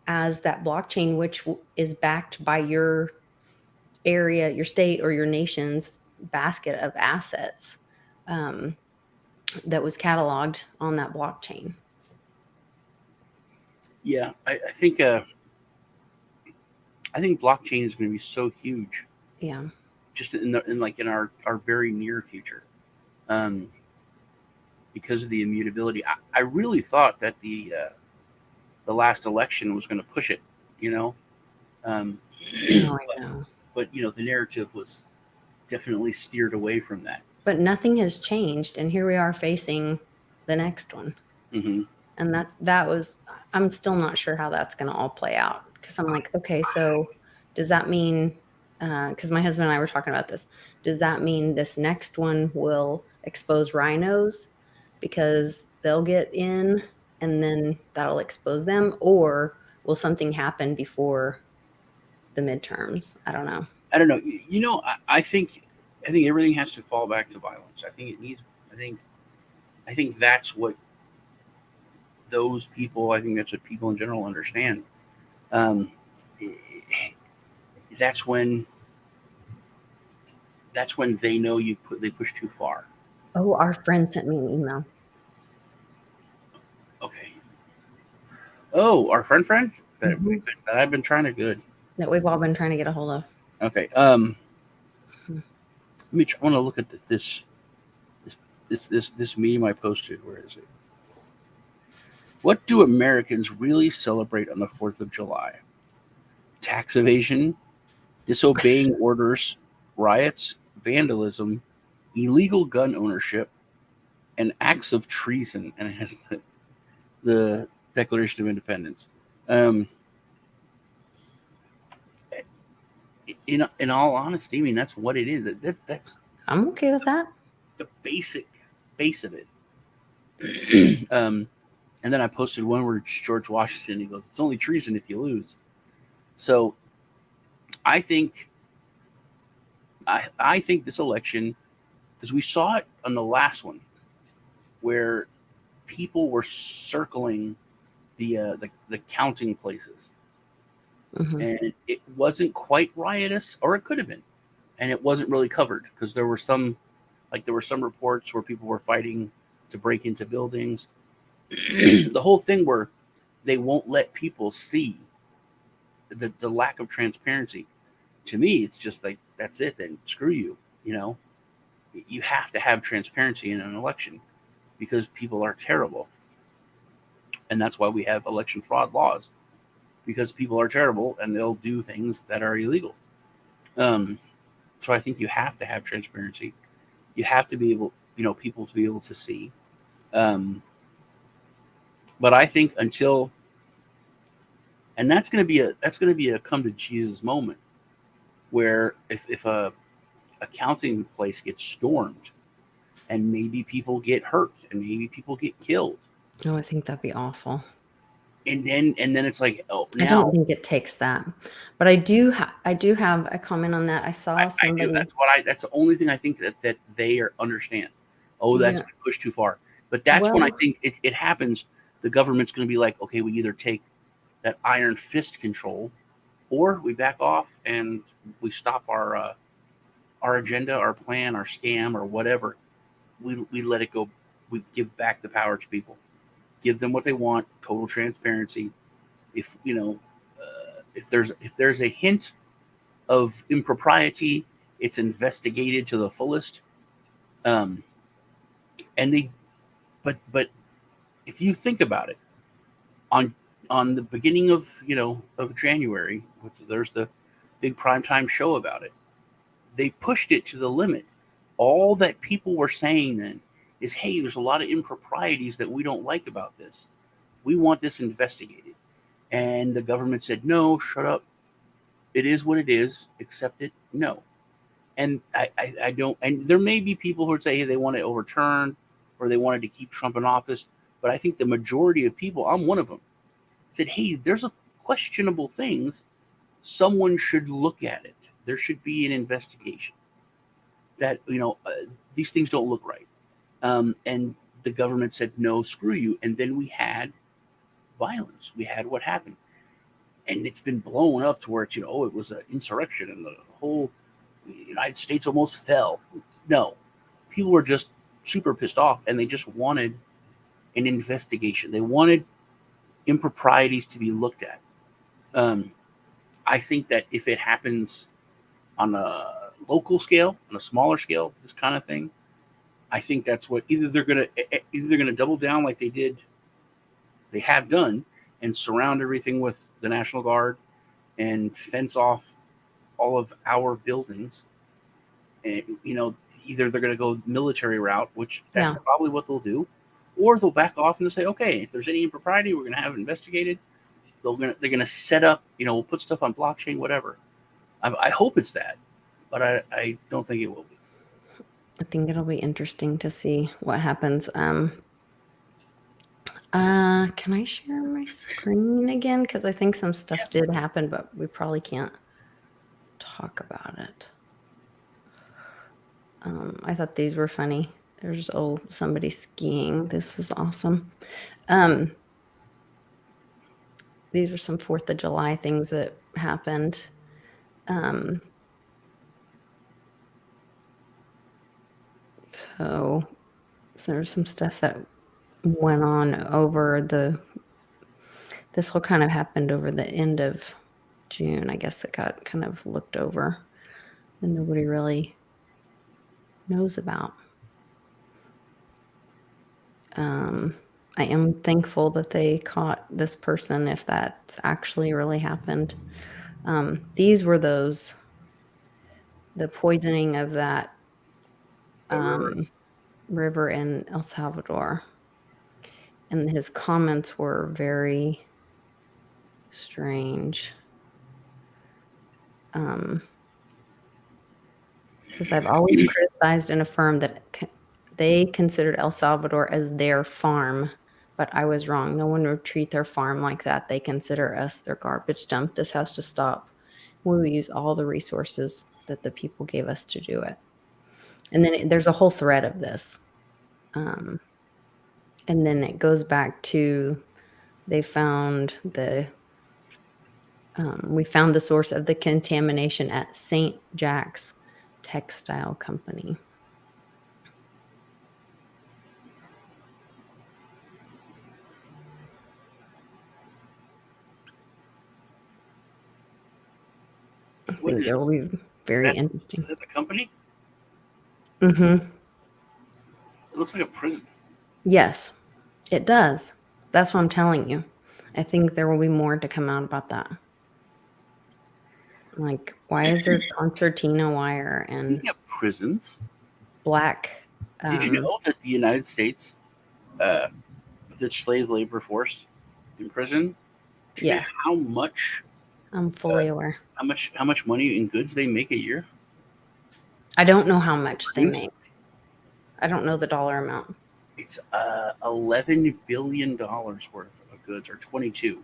as that blockchain, which is backed by your area, your state, or your nation's basket of assets, um, that was cataloged on that blockchain. Yeah, I think blockchain is going to be so huge, Yeah. just in our very near future, um, because of the immutability. I really thought that the last election was going to push it, you know, um, No, I but know. the narrative was definitely steered away from that. But nothing has changed, and here we are facing the next one. Hmm. And that was, I'm still not sure how that's going to all play out, because I'm like, okay, so does that mean, because my husband and I were talking about this, does that mean this next one will expose rhinos because they'll get in and then that'll expose them, or will something happen before the midterms? I don't know. I don't know. I think everything has to fall back to violence. I think it needs. I think I think that's what those people. I think that's what people in general understand. Um, that's when they know they push too far. Oh, our friend sent me an email Okay. Oh, our friend hmm that I've been trying to good. that we've all been trying to get a hold of. Okay. Hmm. I want to look at this meme I posted. Where is it? What do Americans really celebrate on the 4th of July? Tax evasion, disobeying orders, riots, vandalism, illegal gun ownership, and acts of treason. And it has the Declaration of Independence. Um, in all honesty, I mean that's what it is. That's I'm okay with that. the basic base of it. And then I posted one where George Washington, he goes, "It's only treason if you lose." So I think I think this election, because we saw it on the last one, where people were circling the counting places, Hmm. and it wasn't quite riotous, or it could have been, and it wasn't really covered because there were some reports where people were fighting to break into buildings. The whole thing where they won't let people see the lack of transparency. To me, it's just like that's it. Then screw you. You know, you have to have transparency in an election because people are terrible, and that's why we have election fraud laws because people are terrible and they'll do things that are illegal. Um, so I think you have to have transparency. You have to be able, people to be able to see. Um, but I think until, and that's going to be a come to Jesus moment where if a accounting place gets stormed and maybe people get hurt and maybe people get killed, Oh, I think that'd be awful. and then it's like, oh, I don't now think it takes that, but I do have a comment on that. I saw I do. somebody. That's the only thing I think that they understand. Oh, that's Yeah. been pushed too far. But that's when I Well, think it happens. The government's going to be like, okay, we either take that iron fist control, or we back off and we stop our agenda, our plan, our scam, or whatever. We let it go. We give back the power to people. Give them what they want. Total transparency. If if there's a hint of impropriety, it's investigated to the fullest. Um, and they, but if you think about it, on on the beginning of January, there's the big primetime show about it. They pushed it to the limit. All that people were saying then is, hey, there's a lot of improprieties that we don't like about this. We want this investigated. And the government said, no, shut up. It is what it is. Accept it. No. And I don't. And there may be people who would say, hey, they want it overturned or they wanted to keep Trump in office. But I think the majority of people, I'm one of them, said, hey, there's a questionable things. Someone should look at it. There should be an investigation. That these things don't look right. And the government said, no, screw you. And then we had violence. We had what happened, and it's been blown up to where it's, it was an insurrection and the whole United States almost fell. No, people were just super pissed off, and they just wanted an investigation. They wanted improprieties to be looked at. Um, I think that if it happens on a local scale, on a smaller scale, this kind of thing, I think that's what either they're gonna double down like they have done, and surround everything with the National Guard and fence off all of our buildings. And either they're going to go military route, which that's Yeah. probably what they'll do, or they'll back off and they'll say, okay, if there's any impropriety, we're going to have it investigated. They're going to set up, we'll put stuff on blockchain, whatever. I hope it's that, but I don't think it will be. I think it'll be interesting to see what happens. Can I share my screen again? Because I think some stuff did happen, but we probably can't talk about it. I thought these were funny. There's somebody skiing. This was awesome. These were some 4th of July things that happened. So there's some stuff that went on over this whole kind of happened over the end of June. I guess it got kind of looked over and nobody really knows about. I am thankful that they caught this person, if that's actually really happened. These were the poisoning of that river in El Salvador. And his comments were very strange. Says, I've always criticized and affirmed that they considered El Salvador as their farm, but I was wrong. No one would treat their farm like that. They consider us their garbage dump. This has to stop. We will use all the resources that the people gave us to do it. And then there's a whole thread of this. And then it goes back to we found the source of the contamination at St. Jack's Textile Company. I think it will be very interesting. Is that the company? Mm-hmm. It looks like a prison. Yes, it does. That's what I'm telling you. I think there will be more to come out about that. Like, why is there concertina wire and prisons? Black? Did you know that the United States, the slave labor force in prison? Yes. How much? I'm fully aware. How much money in goods they make a year? I don't know how much they make. I don't know the dollar amount. It's $11 billion worth of goods, or $22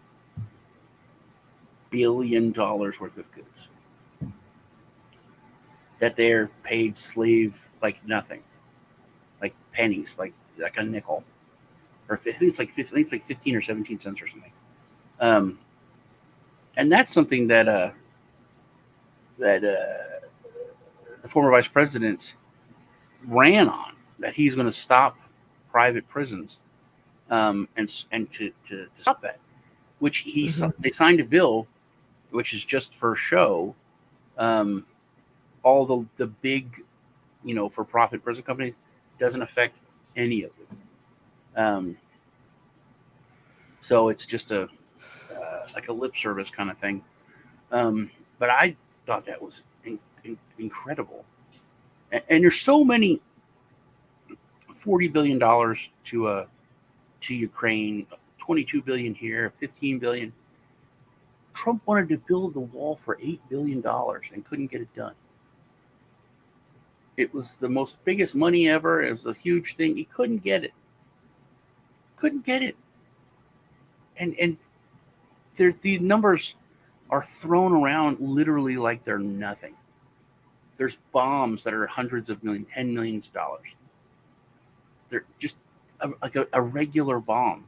billion worth of goods that they're paid slave like nothing, like pennies, like a nickel, or I think it's like 15 or 17 cents or something. And that's something that the former vice president ran on, that he's going to stop private prisons, and to stop that, which they signed a bill, which is just for show. All the big, for profit prison companies, doesn't affect any of it. So it's just like a lip service kind of thing. But I thought that was incredible. And there's so many. $40 billion to Ukraine, $22 billion here, $15 billion. Trump wanted to build the wall for $8 billion and couldn't get it done. It was the most biggest money ever. It was a huge thing. He couldn't get it. And the numbers are thrown around literally like they're nothing. There's bombs that are hundreds of millions, 10 millions of dollars. They're just like a regular bomb.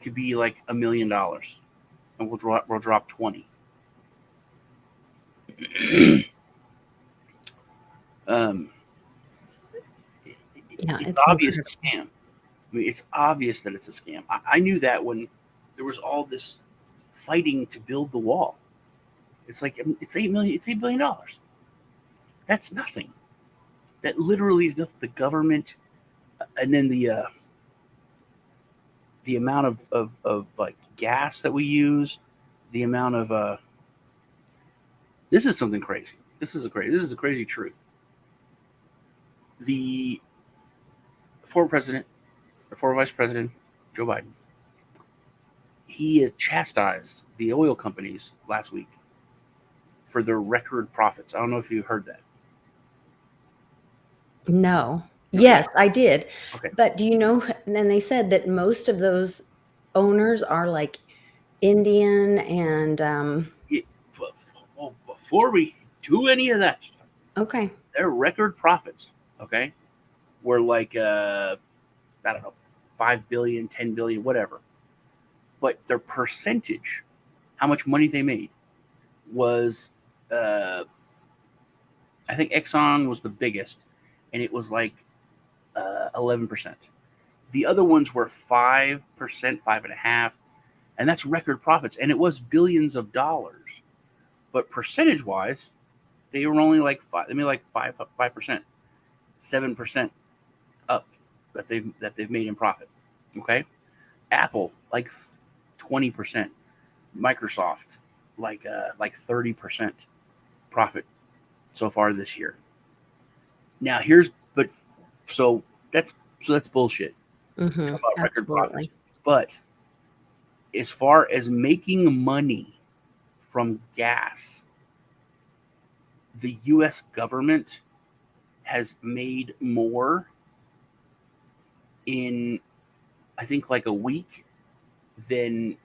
could be like $1 million, and we'll drop 20. um, Yeah, it's it's obvious incredible. a scam. I mean, it's obvious that it's a scam. I knew that when there was all this fighting to build the wall. It's like it's $8 billion. That's nothing. That literally is nothing. The government, and then the amount of like gas that we use, the amount of this is something crazy. This is a crazy truth. The former vice president Joe Biden, he chastised the oil companies last week for their record profits. I don't know if you heard that. No. Okay. Yes, I did. Okay. But do you know, and then they said that most of those owners are like Indian and Yeah, before we do any of that stuff, okay. their record profits, okay, were like I don't know, 5 billion, 10 billion, whatever. But their percentage, how much money they made, was uh, I think Exxon was the biggest, and it was like 11%. The other ones were 5%, 5.5%, and that's record profits, and it was billions of dollars. But percentage-wise, they were only like five. They made like 5%, 7% up that they've made in profit. Okay, Apple like 20%, Microsoft like 30% profit so far this year. Now here's but so that's bullshit. Mm-hmm. Talk about record profits, Absolutely. but as far as making money from gas, the U.S. government has made more in I think like a week than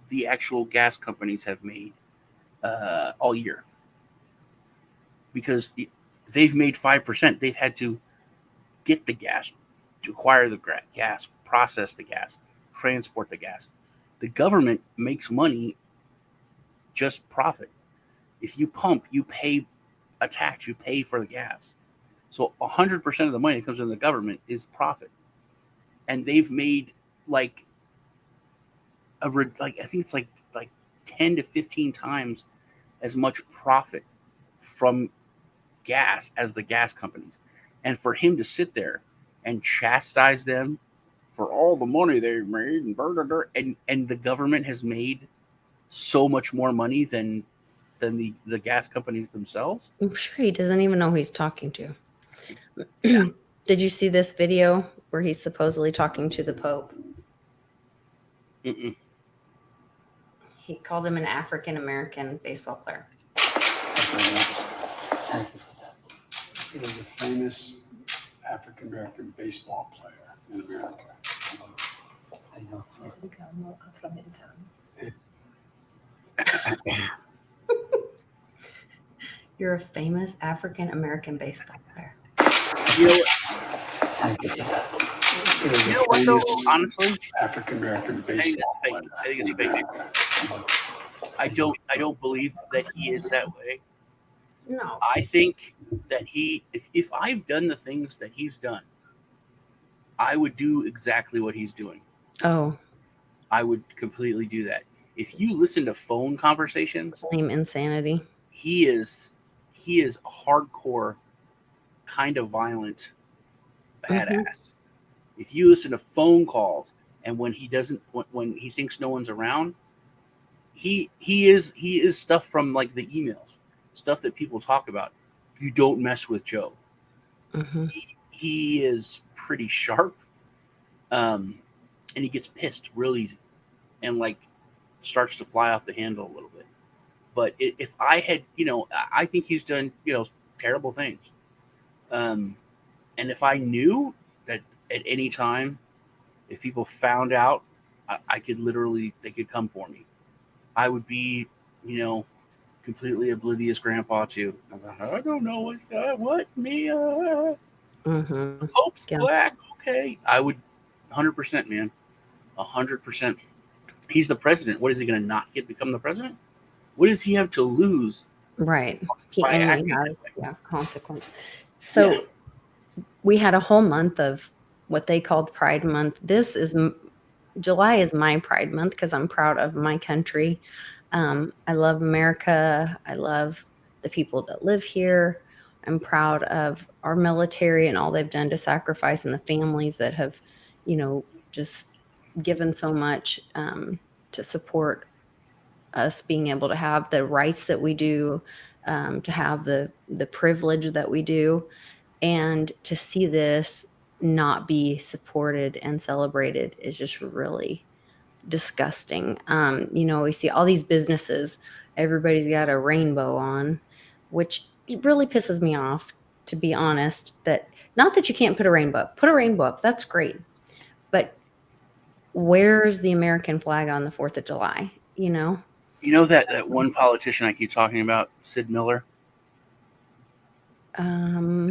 the actual gas companies have made all year, because they've made 5%. They've had to get the gas, to acquire the gas, process the gas, transport the gas. The government makes money just profit. If you pump, you pay a tax, you pay for the gas. So 100% of the money that comes in the government is profit, and they've made like I think it's like 10 to 15 times as much profit from gas as the gas companies. And for him to sit there and chastise them for all the money they made and the government has made so much more money than the gas companies themselves. I'm sure he doesn't even know who he's talking to. Yeah. Did you see this video where he's supposedly talking to the Pope? Mm-mm. He calls him an African American baseball player. He was a famous African American baseball player in America. I know. You're a famous African American baseball player. You know, He was you a know what though? famous Honestly, African American I think baseball it's player. fake. I think it's in fake. America. I don't believe that he is that way. No. I think that if I've done the things that he's done, I would do exactly what he's doing. Oh, I would completely do that. If you listen to phone conversations, blame insanity. he is hardcore, kind of violent Mm-hmm. badass. If you listen to phone calls, and when he doesn't, when he thinks no one's around, he is stuff from like the emails, stuff that people talk about. You don't mess with Joe. Mm-hmm. He is pretty sharp, and he gets pissed real easy, and like starts to fly off the handle a little bit. But if I had, I think he's done, terrible things. Um, and if I knew that at any time, if people found out, I could literally, they could come for me. I would be, you know, completely oblivious grandpa too. I don't know what's that. What me? Mm-hmm. Pope's Yeah. black. Okay, I would, 100%, man, 100%. He's the president. What is he going to not become the president? What does he have to lose Right. He by only acting has, that way? yeah, consequence. Yeah. So we had a whole month of what they called Pride Month. July is my Pride Month because I'm proud of my country. I love America. I love the people that live here. I'm proud of our military and all they've done to sacrifice, and the families that have, just given so much to support us being able to have the rights that we do, to have the privilege that we do, and to see this not be supported and celebrated is just really disgusting. We see all these businesses, everybody's got a rainbow on, which it really pisses me off, to be honest. That not that you can't put a rainbow up, that's great, but where's the American flag on the 4th of July? You know that one politician I keep talking about, Sid Miller? The Um,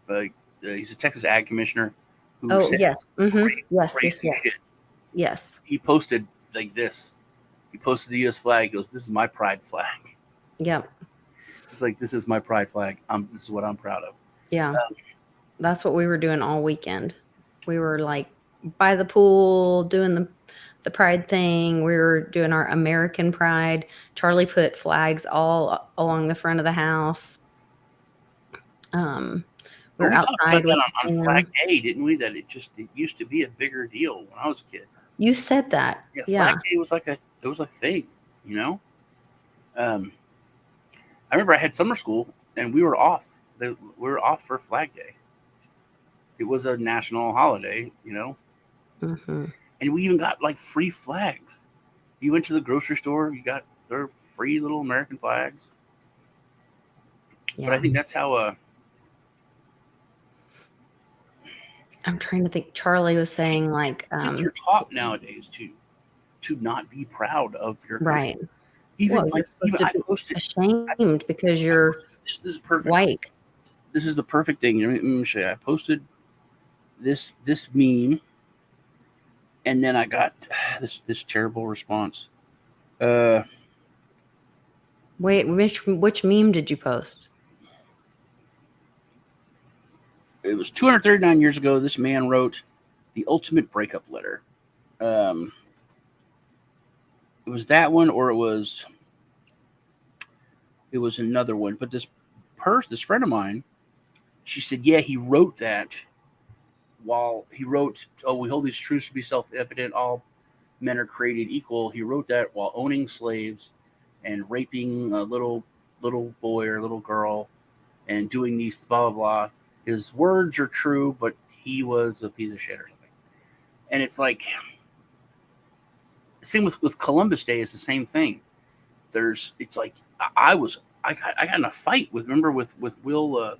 one he's a Texas ag commissioner who oh says yes, yes, yes, crazy yes, shit. yes, He posted like this. He posted the U.S. flag. He goes, "This is my pride flag." yep, It's like, this is my pride flag. This is what I'm proud of. yeah. That's what we were doing all weekend. We were like by the pool doing the pride thing. We were doing our American pride. Charlie put flags all along the front of the house. We But were we talked about outside that with on the Flag fam. Day, didn't we? That it used to be a bigger deal when I was a kid. You said that. Yeah, Yeah. Flag Day was it was a thing, you know. I remember I had summer school and we were off. We were off for Flag Day. It was a national holiday, you know, Hmm. and we even got like free flags. You went to the grocery store, you got their free little American flags. But I Yeah. think that's how I'm trying to think. Charlie was saying like, I think you're taught nowadays to not be proud of your country. right. Even Well, you're supposed even to I be posted. ashamed because I you're posted this is perfect. white. This is the perfect thing. Let me show you. I posted this meme, and then I got this terrible response. Uh, Wait, which meme did you post? it was 239 years ago. This man wrote the ultimate breakup letter. Um, it was that one, or it was another one. But this friend of mine, she said, yeah, he wrote that while he wrote, "Oh, we hold these truths to be self-evident. All men are created equal." He wrote that while owning slaves and raping a little boy or little girl and doing these blah blah blah. His words are true, but he was a piece of shit or something. And it's like, same with Columbus Day is the same thing. It's like I got in a fight with Will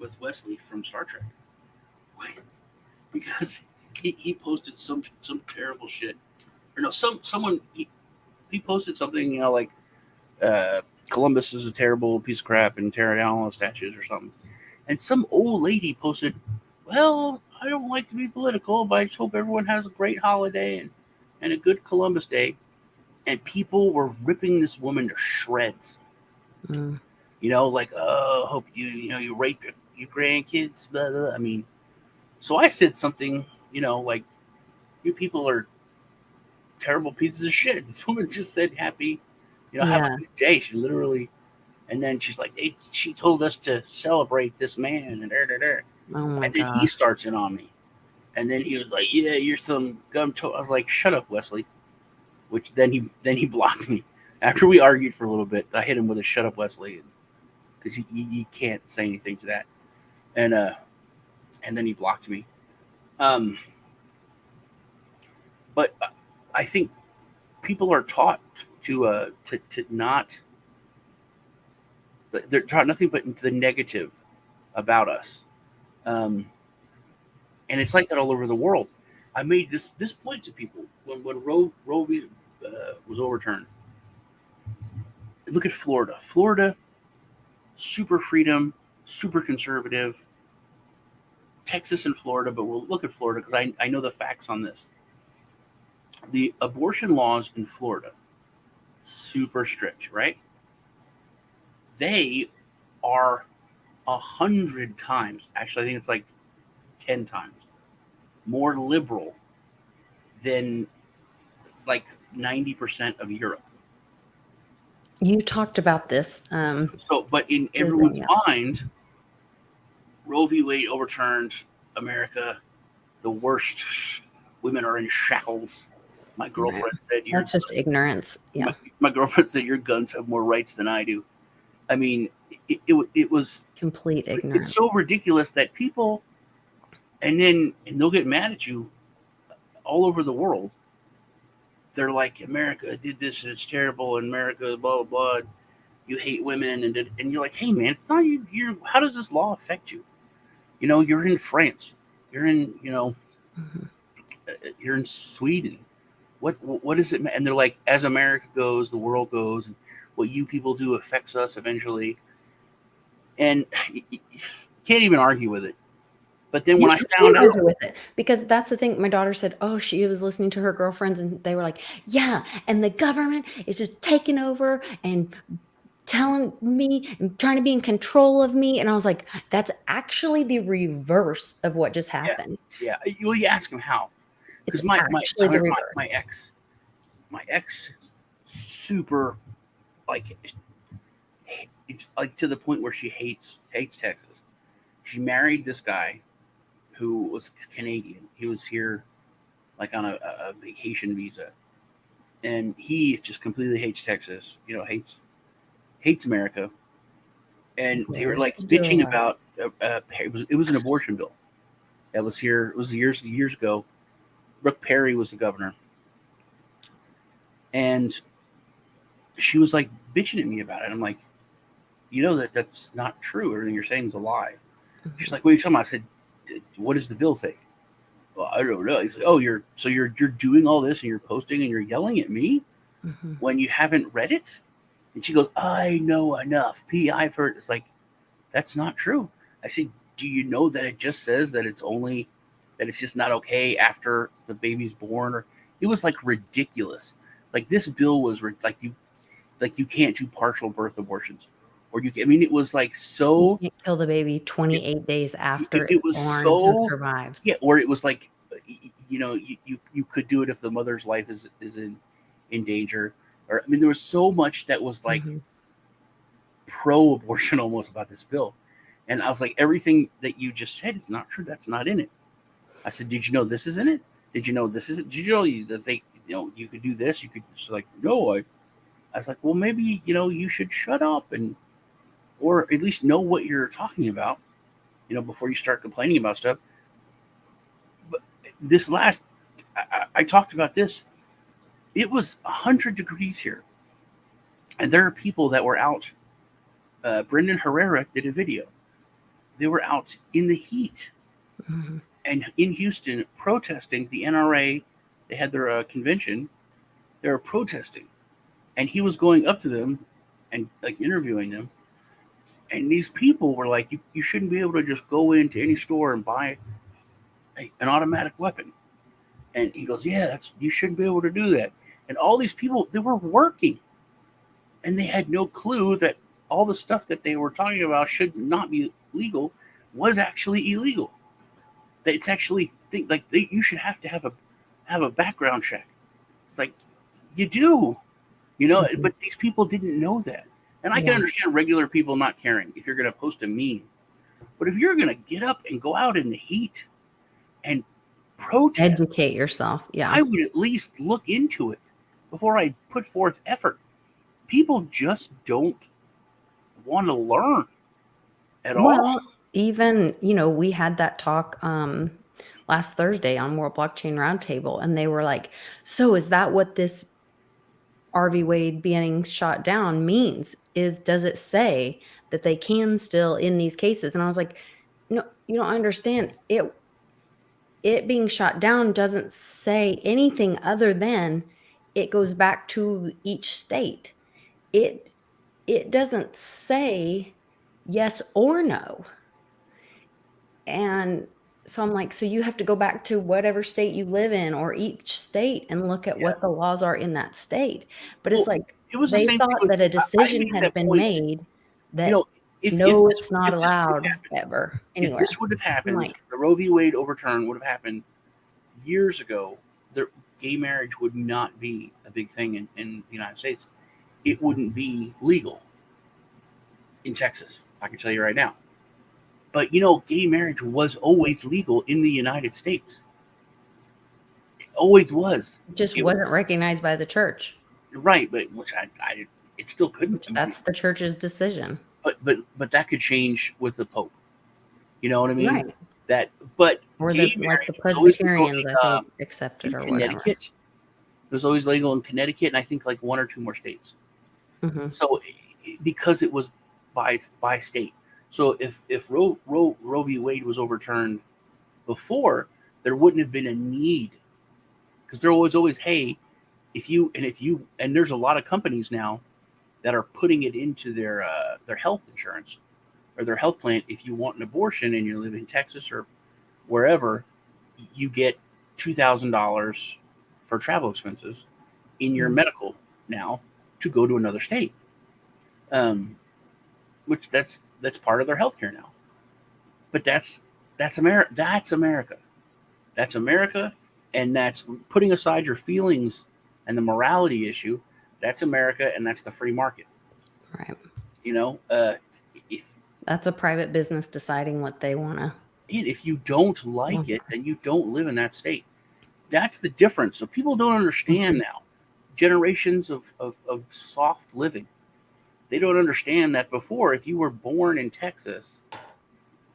with Wesley from Star Trek because he posted some terrible shit, or no, someone he posted something, you know, like uh, Columbus is a terrible piece of crap and tear down all the statues or something. And some old lady posted, "Well, I don't like to be political, but I just hope everyone has a great holiday and a good Columbus Day." And people were ripping this woman to shreds. Mm, You know, like, "Oh, hope you rape your grandkids." Blah, blah, blah. I mean, so I said something, you know, like, "You people are terrible pieces of shit." This woman just said, "Happy, have a yeah. good day." She literally, and then she's like, she told us to celebrate this man, and Oh my and then he gosh. starts in on me. And then he was like, "Yeah, you're some gum toe." I was like, "Shut up, Wesley." Which then he blocked me. After we argued for a little bit, I hit him with a "Shut up, Wesley," because you can't say anything to that. And then he blocked me. Um, but I think people are taught to not. They're taught nothing but the negative about us, um, and it's like that all over the world. I made this point to people when Roe v. Was overturned. Look at Florida. Florida, super freedom, super conservative. Texas and Florida, but we'll look at Florida because I know the facts on this. the abortion laws in Florida, super strict, right? They are 100 times, actually, I think it's like 10 times more liberal than like 90% of Europe. You talked about this. So, but in everyone's mind, Roe v. Wade overturned America, the worst. Women are in shackles. My girlfriend said that's just ignorance. Yeah. My girlfriend said your guns have more rights than I do. I mean, it was complete ignorance. It's so ridiculous that people, and they'll get mad at you all over the world. They're like, America did this and it's terrible, and America, blah, blah, blah. You hate women. And you're like, hey, man, it's not you. How does this law affect you? You know, you're in France. You're in, you're in Sweden. What is it? And they're like, as America goes, the world goes, and what you people do affects us eventually. And you can't even argue with it. But then when I found out with it, because that's the thing, my daughter said, oh, she was listening to her girlfriends and they were like, yeah, and the government is just taking over and telling me and trying to be in control of me. And I was like, that's actually the reverse of what just happened. Yeah. Well, you ask him how. Because my ex, super, like, it's like to the point where she hates Texas. She married this guy who was Canadian. He was here like on a vacation visa, and he just completely hates Texas. You know, hates America. And they were like bitching about it was an abortion bill that was here. It was years ago. Brooke Perry was the governor, and she was like bitching at me about it. I'm like, you know that's not true. Everything you're saying is a lie. Mm-hmm. She's like, what are you talking about? I said, what does the bill say? Well, I don't know. He's like, oh, you're doing all this and you're posting and you're yelling at me when you haven't read it? And she goes, I know enough. I've heard. It's like, that's not true. I said, do you know that it just says that it's just not okay after the baby's born? Or it was like ridiculous. Like this bill was like you can't do partial birth abortions, or it was like so. You can't kill the baby 28 days after it was born so survives. Yeah, or it was like, you could do it if the mother's life is in danger. Or there was so much that was like pro-abortion almost about this bill, and I was like, everything that you just said is not true. That's not in it. I said, did you know this is in it? Did you know this is it? Did you know that they you could do this? You could. She's like, no. I was like, well, maybe you should shut up or at least know what you're talking about, before you start complaining about stuff. But this last, I talked about this. It was 100 degrees here, and there are people that were out. Brendan Herrera did a video. They were out in the heat and in Houston protesting the NRA. They had their convention. They were protesting, and he was going up to them and like interviewing them. And these people were like, you shouldn't be able to just go into any store and buy an automatic weapon. And he goes, yeah, you shouldn't be able to do that. And all these people, they were working, and they had no clue that all the stuff that they were talking about should not be legal was actually illegal. That it's actually you should have to have a background check. It's like, you do, but these people didn't know that. And I can understand regular people not caring if you're going to post a meme. But if you're going to get up and go out in the heat and protest, educate yourself. Yeah. I would at least look into it before I put forth effort. People just don't want to learn at all. Even, we had that talk last Thursday on World Blockchain Roundtable, and they were like, so is that what this RV Wade being shot down means? Does it say that they can still in these cases? And I was like, no, you don't understand. It being shot down doesn't say anything other than it goes back to each state. It doesn't say yes or no. And So I'm like, so you have to go back to whatever state you live in or each state and look at Yeah. what the laws are in that state. But it's Well, like it was the they same thing thought with. that a I decision made had that been point. made You that know, if no, this it's not if this would have allowed happened, ever if anywhere. this would have I'm happened, like, the Roe v. Wade overturn would have happened years ago. The gay marriage would not be a big thing in the United States. It wouldn't be legal in Texas. I can tell you right now. But gay marriage was always legal in the United States. It always was. it just It wasn't recognized by the church, right, but which I it still couldn't. which I mean, that's the church's decision. but that could change with the Pope. You know what I mean? Right. That but Or gay like the marriage was always legal Presbyterians, I think, accepted in or whatever. Connecticut. It was always legal in Connecticut, and I think like one or two more states. Hmm. So because it was by state. So if Roe v. Wade was overturned before, there wouldn't have been a need, because there was always, hey, if you and there's a lot of companies now that are putting it into their health insurance or their health plan. If you want an abortion and you live in Texas or wherever, you get $2,000 for travel expenses in your medical now to go to another state, which that's part of their healthcare now. But that's America. That's America. That's America, and that's putting aside your feelings and the morality issue. That's America, and that's the free market. Right. You know, if That's a private business deciding what they want to. if you don't like it, then you don't live in that state. That's the difference. So people don't understand now. Generations of soft living. They don't understand that before, if you were born in Texas,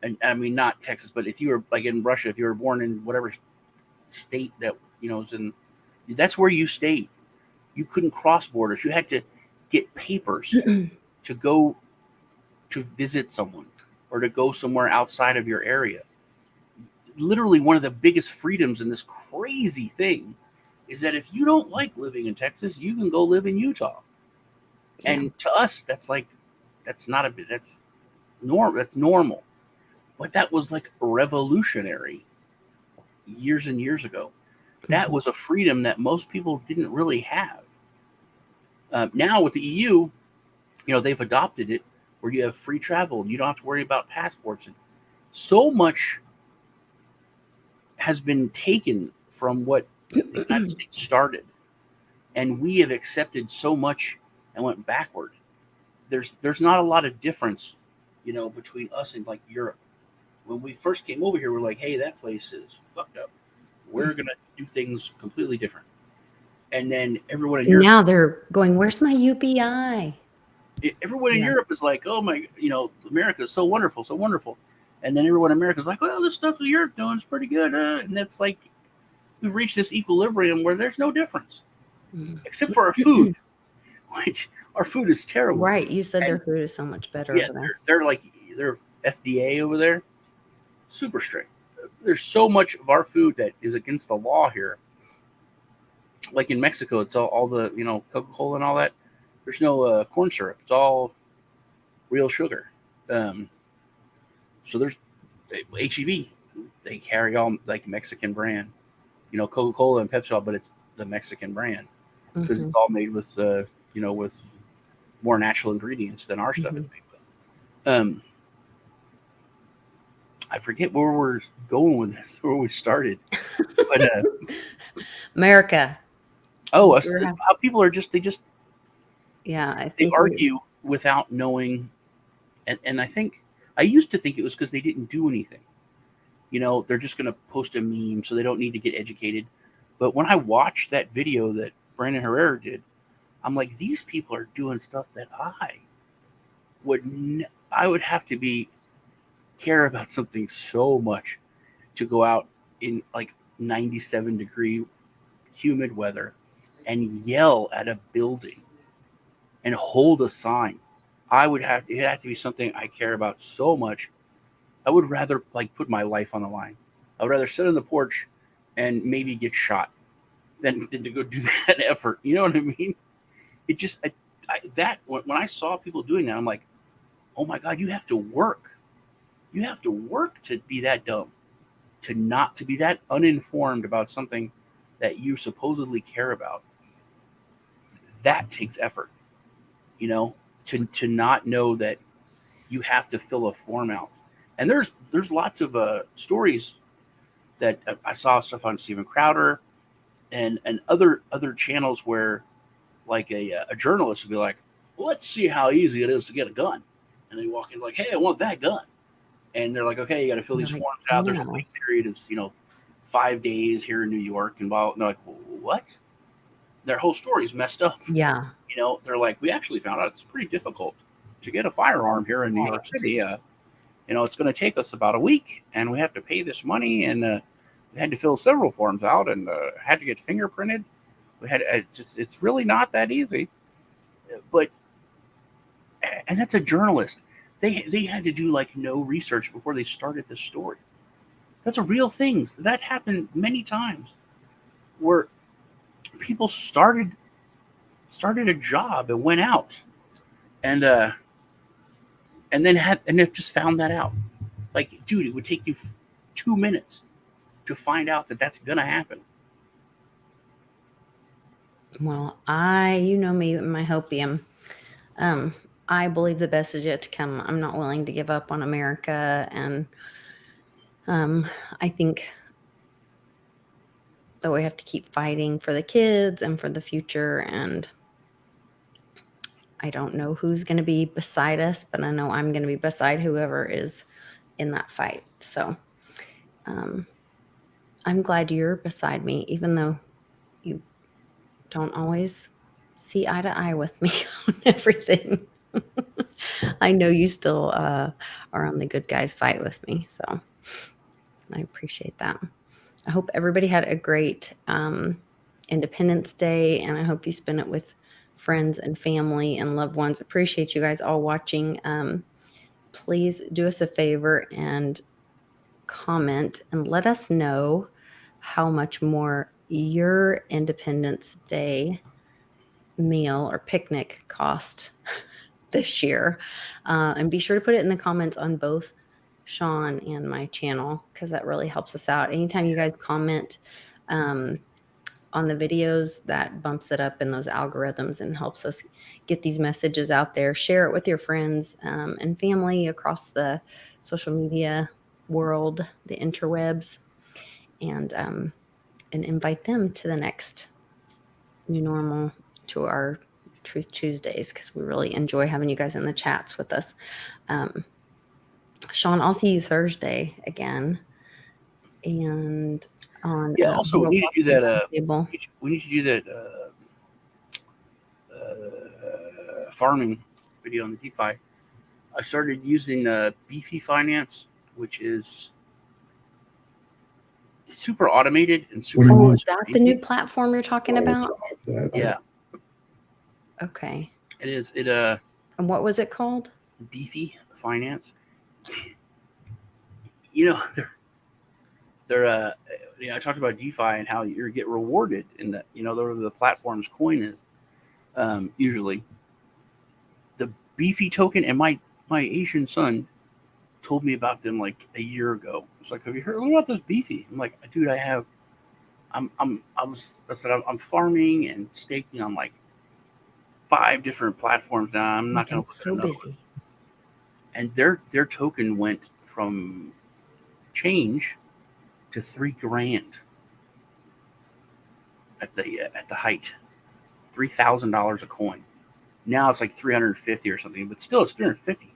and I mean not Texas, but if you were like in Russia, if you were born in whatever state that is in, that's where you stayed. You couldn't cross borders. You had to get papers to go to visit someone or to go somewhere outside of your area. Literally, one of the biggest freedoms in this crazy thing is that if you don't like living in Texas, you can go live in Utah. Yeah. And to us, that's not a bit. That's normal. But that was like revolutionary years and years ago. That was a freedom that most people didn't really have. Now with the EU, they've adopted it where you have free travel and you don't have to worry about passports. And so much has been taken from what the United States started, and we have accepted so much and went backward. There's not a lot of difference, between us and like Europe. When we first came over here, we're like, hey, that place is fucked up. We're gonna do things completely different. And then everyone in Europe, now they're going, where's my UPI? everyone in Europe is like, oh my, America is so wonderful, so wonderful. And then everyone in America is like, well, this stuff that Europe doing is pretty good. And that's like, we've reached this equilibrium where there's no difference, except for our food, which our food is terrible. Right. You said their food is so much better over there. They're FDA over there, super strict. There's so much of our food that is against the law here. Like in Mexico, it's all the, Coca-Cola and all that. There's no corn syrup. It's all real sugar. So there's HEB. They carry all like Mexican brand, Coca-Cola and Pepsi, but it's the Mexican brand because it's all made with, with more natural ingredients than our stuff is made with. I forget where we're going with this, where we started, but America. how people are just yeah, I they think argue without knowing, and I think I used to think it was because they didn't do anything. They're just going to post a meme, so they don't need to get educated. But when I watched that video that Brandon Herrera did, I'm like, these people are doing stuff that I would have to care about something so much to go out in like 97-degree humid weather and yell at a building and hold a sign. It had to be something I care about so much. I would rather like put my life on the line. I would rather sit on the porch and maybe get shot than to go do that effort. You know what I mean? It just when I saw people doing that, I'm like, oh my God, you have to work. You have to work to be that dumb. to be that uninformed about something that you supposedly care about, that takes effort, to not know that you have to fill a form out. And there's lots of stories that I saw stuff on Steven Crowder and other channels where like a journalist would be like, well, let's see how easy it is to get a gun. And they walk in like, hey, I want that gun. And they're like, okay, you got to fill these Like, forms out. There's a no. wait period of 5 days here in New York, and blah. And they're like, what? Their whole story is messed up. Yeah. They're like, we actually found out it's pretty difficult to get a firearm here in New York City. It's going to take us about a week, and we have to pay this money, and we had to fill several forms out, and had to get fingerprinted. We had it's really not that easy. But and that's a journalist. They had to do like no research before they started this story. That's a real thing. That happened many times where people started a job and went out and then just found that out. Like, dude, it would take you 2 minutes to find out that that's gonna happen. Well, you know me and my hopium. I believe the best is yet to come. I'm not willing to give up on America, and I think that we have to keep fighting for the kids and for the future. And I don't know who's going to be beside us, but I know I'm going to be beside whoever is in that fight. So I'm glad you're beside me, even though you don't always see eye to eye with me on everything. I know you still are on the good guys fight with me. So I appreciate that. I hope everybody had a great Independence Day, and I hope you spend it with friends and family and loved ones. Appreciate you guys all watching. Please do us a favor and comment and let us know how much more your Independence Day meal or picnic cost this year. And be sure to put it in the comments on both Sean and my channel, because that really helps us out. Anytime you guys comment on the videos, that bumps it up in those algorithms and helps us get these messages out there. Share it with your friends and family across the social media world, the interwebs, and invite them to the next new normal, to our Truth Tuesdays, because we really enjoy having you guys in the chats with us. Sean, I'll see you Thursday again. And on Also, we need to do that. table. We need to do that farming video on the DeFi. I started using Beefy Finance, which is super automated and super. Oh, is that the new platform you're talking about? Yeah. Okay. It is. And what was it called? Beefy Finance. They're I talked about DeFi and how you get rewarded in that, the platform's coin is usually the Beefy token. And my Asian son told me about them like a year ago. It's like, have you heard about this Beefy? I'm like, dude, I have. I said I'm farming and staking on like 5 different platforms now. I'm not going to so busy. And their token went from change to $3,000 at the height. $3,000 a coin. Now it's like 350 or something, but still it's 350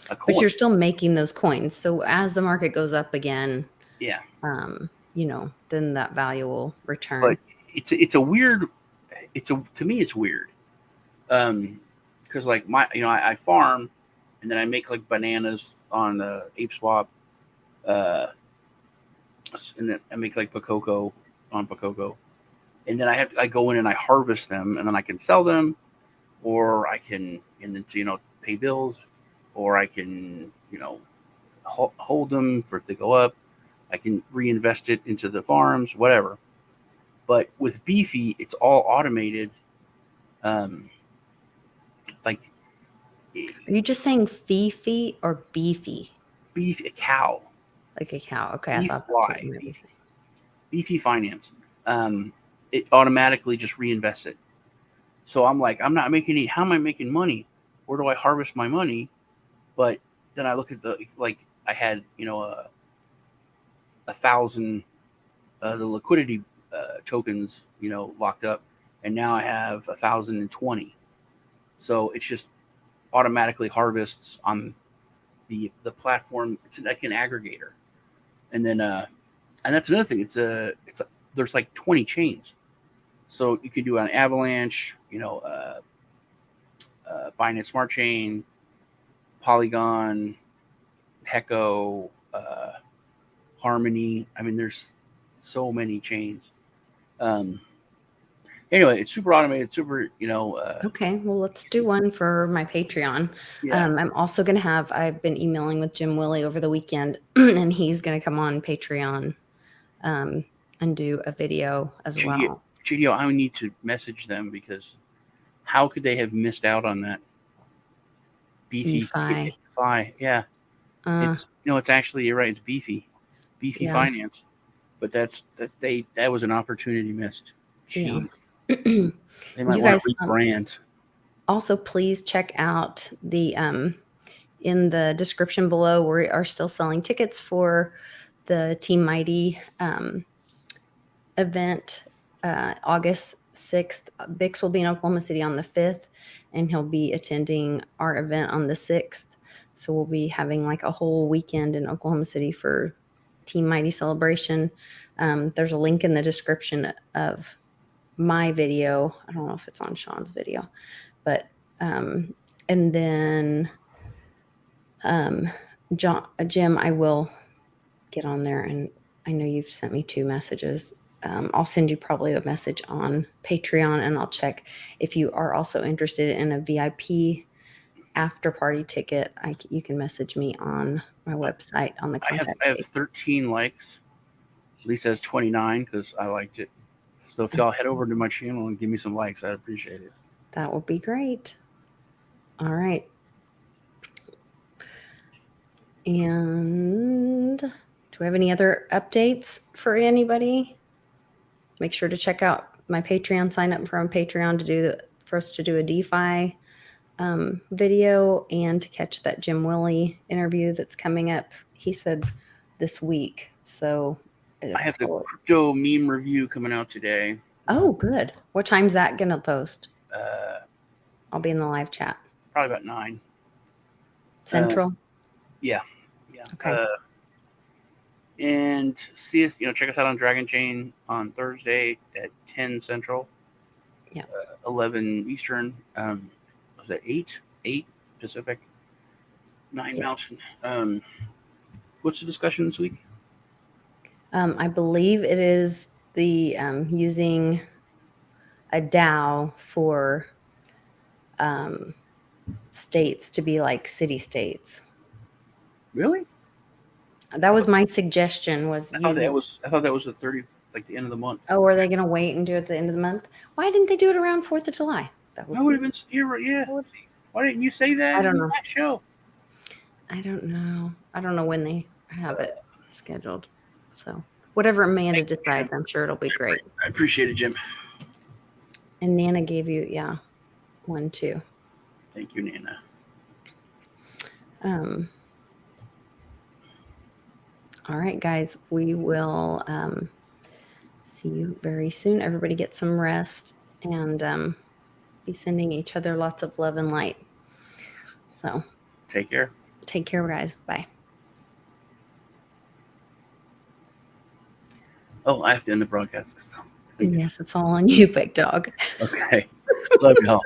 a coin. But you're still making those coins. So as the market goes up again, yeah, then that value will return. But it's a weird. To me it's weird. Because like I farm, and then I make like bananas on the ApeSwap. And then I make like Pakoko on Pakoko, and then I go in and I harvest them, and then I can sell them, or I can pay bills, or I can hold them for if they go up. I can reinvest it into the farms, whatever. But with Beefy, it's all automated. Like, are you just saying Fifi or Beefy? Beef, a cow. Like a cow. Okay, I Beef thought that's what fly, you might be saying. beefy finance. It automatically just reinvests it. So I'm like, I'm not making any. How am I making money? Where do I harvest my money? But then I look at I had a thousand the liquidity tokens locked up, and now I have 1,020. So it's just automatically harvests on the platform. It's like an aggregator, and then and that's another thing. There's like 20 chains, so you can do an Avalanche, Binance Smart Chain, Polygon, Heco, Harmony. I mean, there's so many chains. Anyway, it's super automated, super, Okay, well, let's do one for my Patreon. yeah. I'm also going to I've been emailing with Jim Willie over the weekend, and he's going to come on Patreon and do a video as well. JDO, I need to message them because how could they have missed out on that? Beefy. Yeah. It's actually, you're right. It's beefy Yeah. finance, but that was an opportunity missed. Jeez. Yeah. They might You want guys, to rebrand. Also, please check out the in the description below. We are still selling tickets for the Team Mighty event, August 6th. Bix will be in Oklahoma City on the 5th, and he'll be attending our event on the 6th. So we'll be having like a whole weekend in Oklahoma City for Team Mighty celebration. There's a link in the description of my video. I don't know if it's on Sean's video, but and then Jim, I will get on there, and I know you've sent me 2 messages. I'll send you probably a message on Patreon, and I'll check if you are also interested in a VIP after party ticket. You can message me on my website on the contact I have page. 13 likes. Lisa has 29 because I liked it. So if y'all head over to my channel and give me some likes, I'd appreciate it. That will be great. All right. And do we have any other updates for anybody? Make sure to check out my Patreon. Sign up for my Patreon for us to do a DeFi video and to catch that Jim Willie interview that's coming up. He said this week. So I have the crypto meme review coming out today. Oh, good. What time's that gonna post? Uh, I'll be in the live chat. Probably about 9 Central. Yeah. Okay. And see us, check us out on Dragon Chain on Thursday at 10 Central. Yeah. 11 Eastern. Was that 8 Pacific, 9 Mountain. What's the discussion this week? I believe it is the using a DAO for states to be like city states. Really? That was my suggestion. I thought that was the 30, like the end of the month. Oh, are they going to wait and do it at the end of the month? Why didn't they do it around 4th of July? That would have been, yeah. Why didn't you say that in that show? I don't know when they have it scheduled. So whatever Amanda decides, I'm sure it'll be great. I appreciate it, Jim. And Nana gave you, one too. Thank you, Nana. All right, guys, we will see you very soon. Everybody get some rest and be sending each other lots of love and light. So take care. Take care, guys. Bye. Oh, I have to end the broadcast. Yes, it's all on you, big dog. Okay. Love y'all.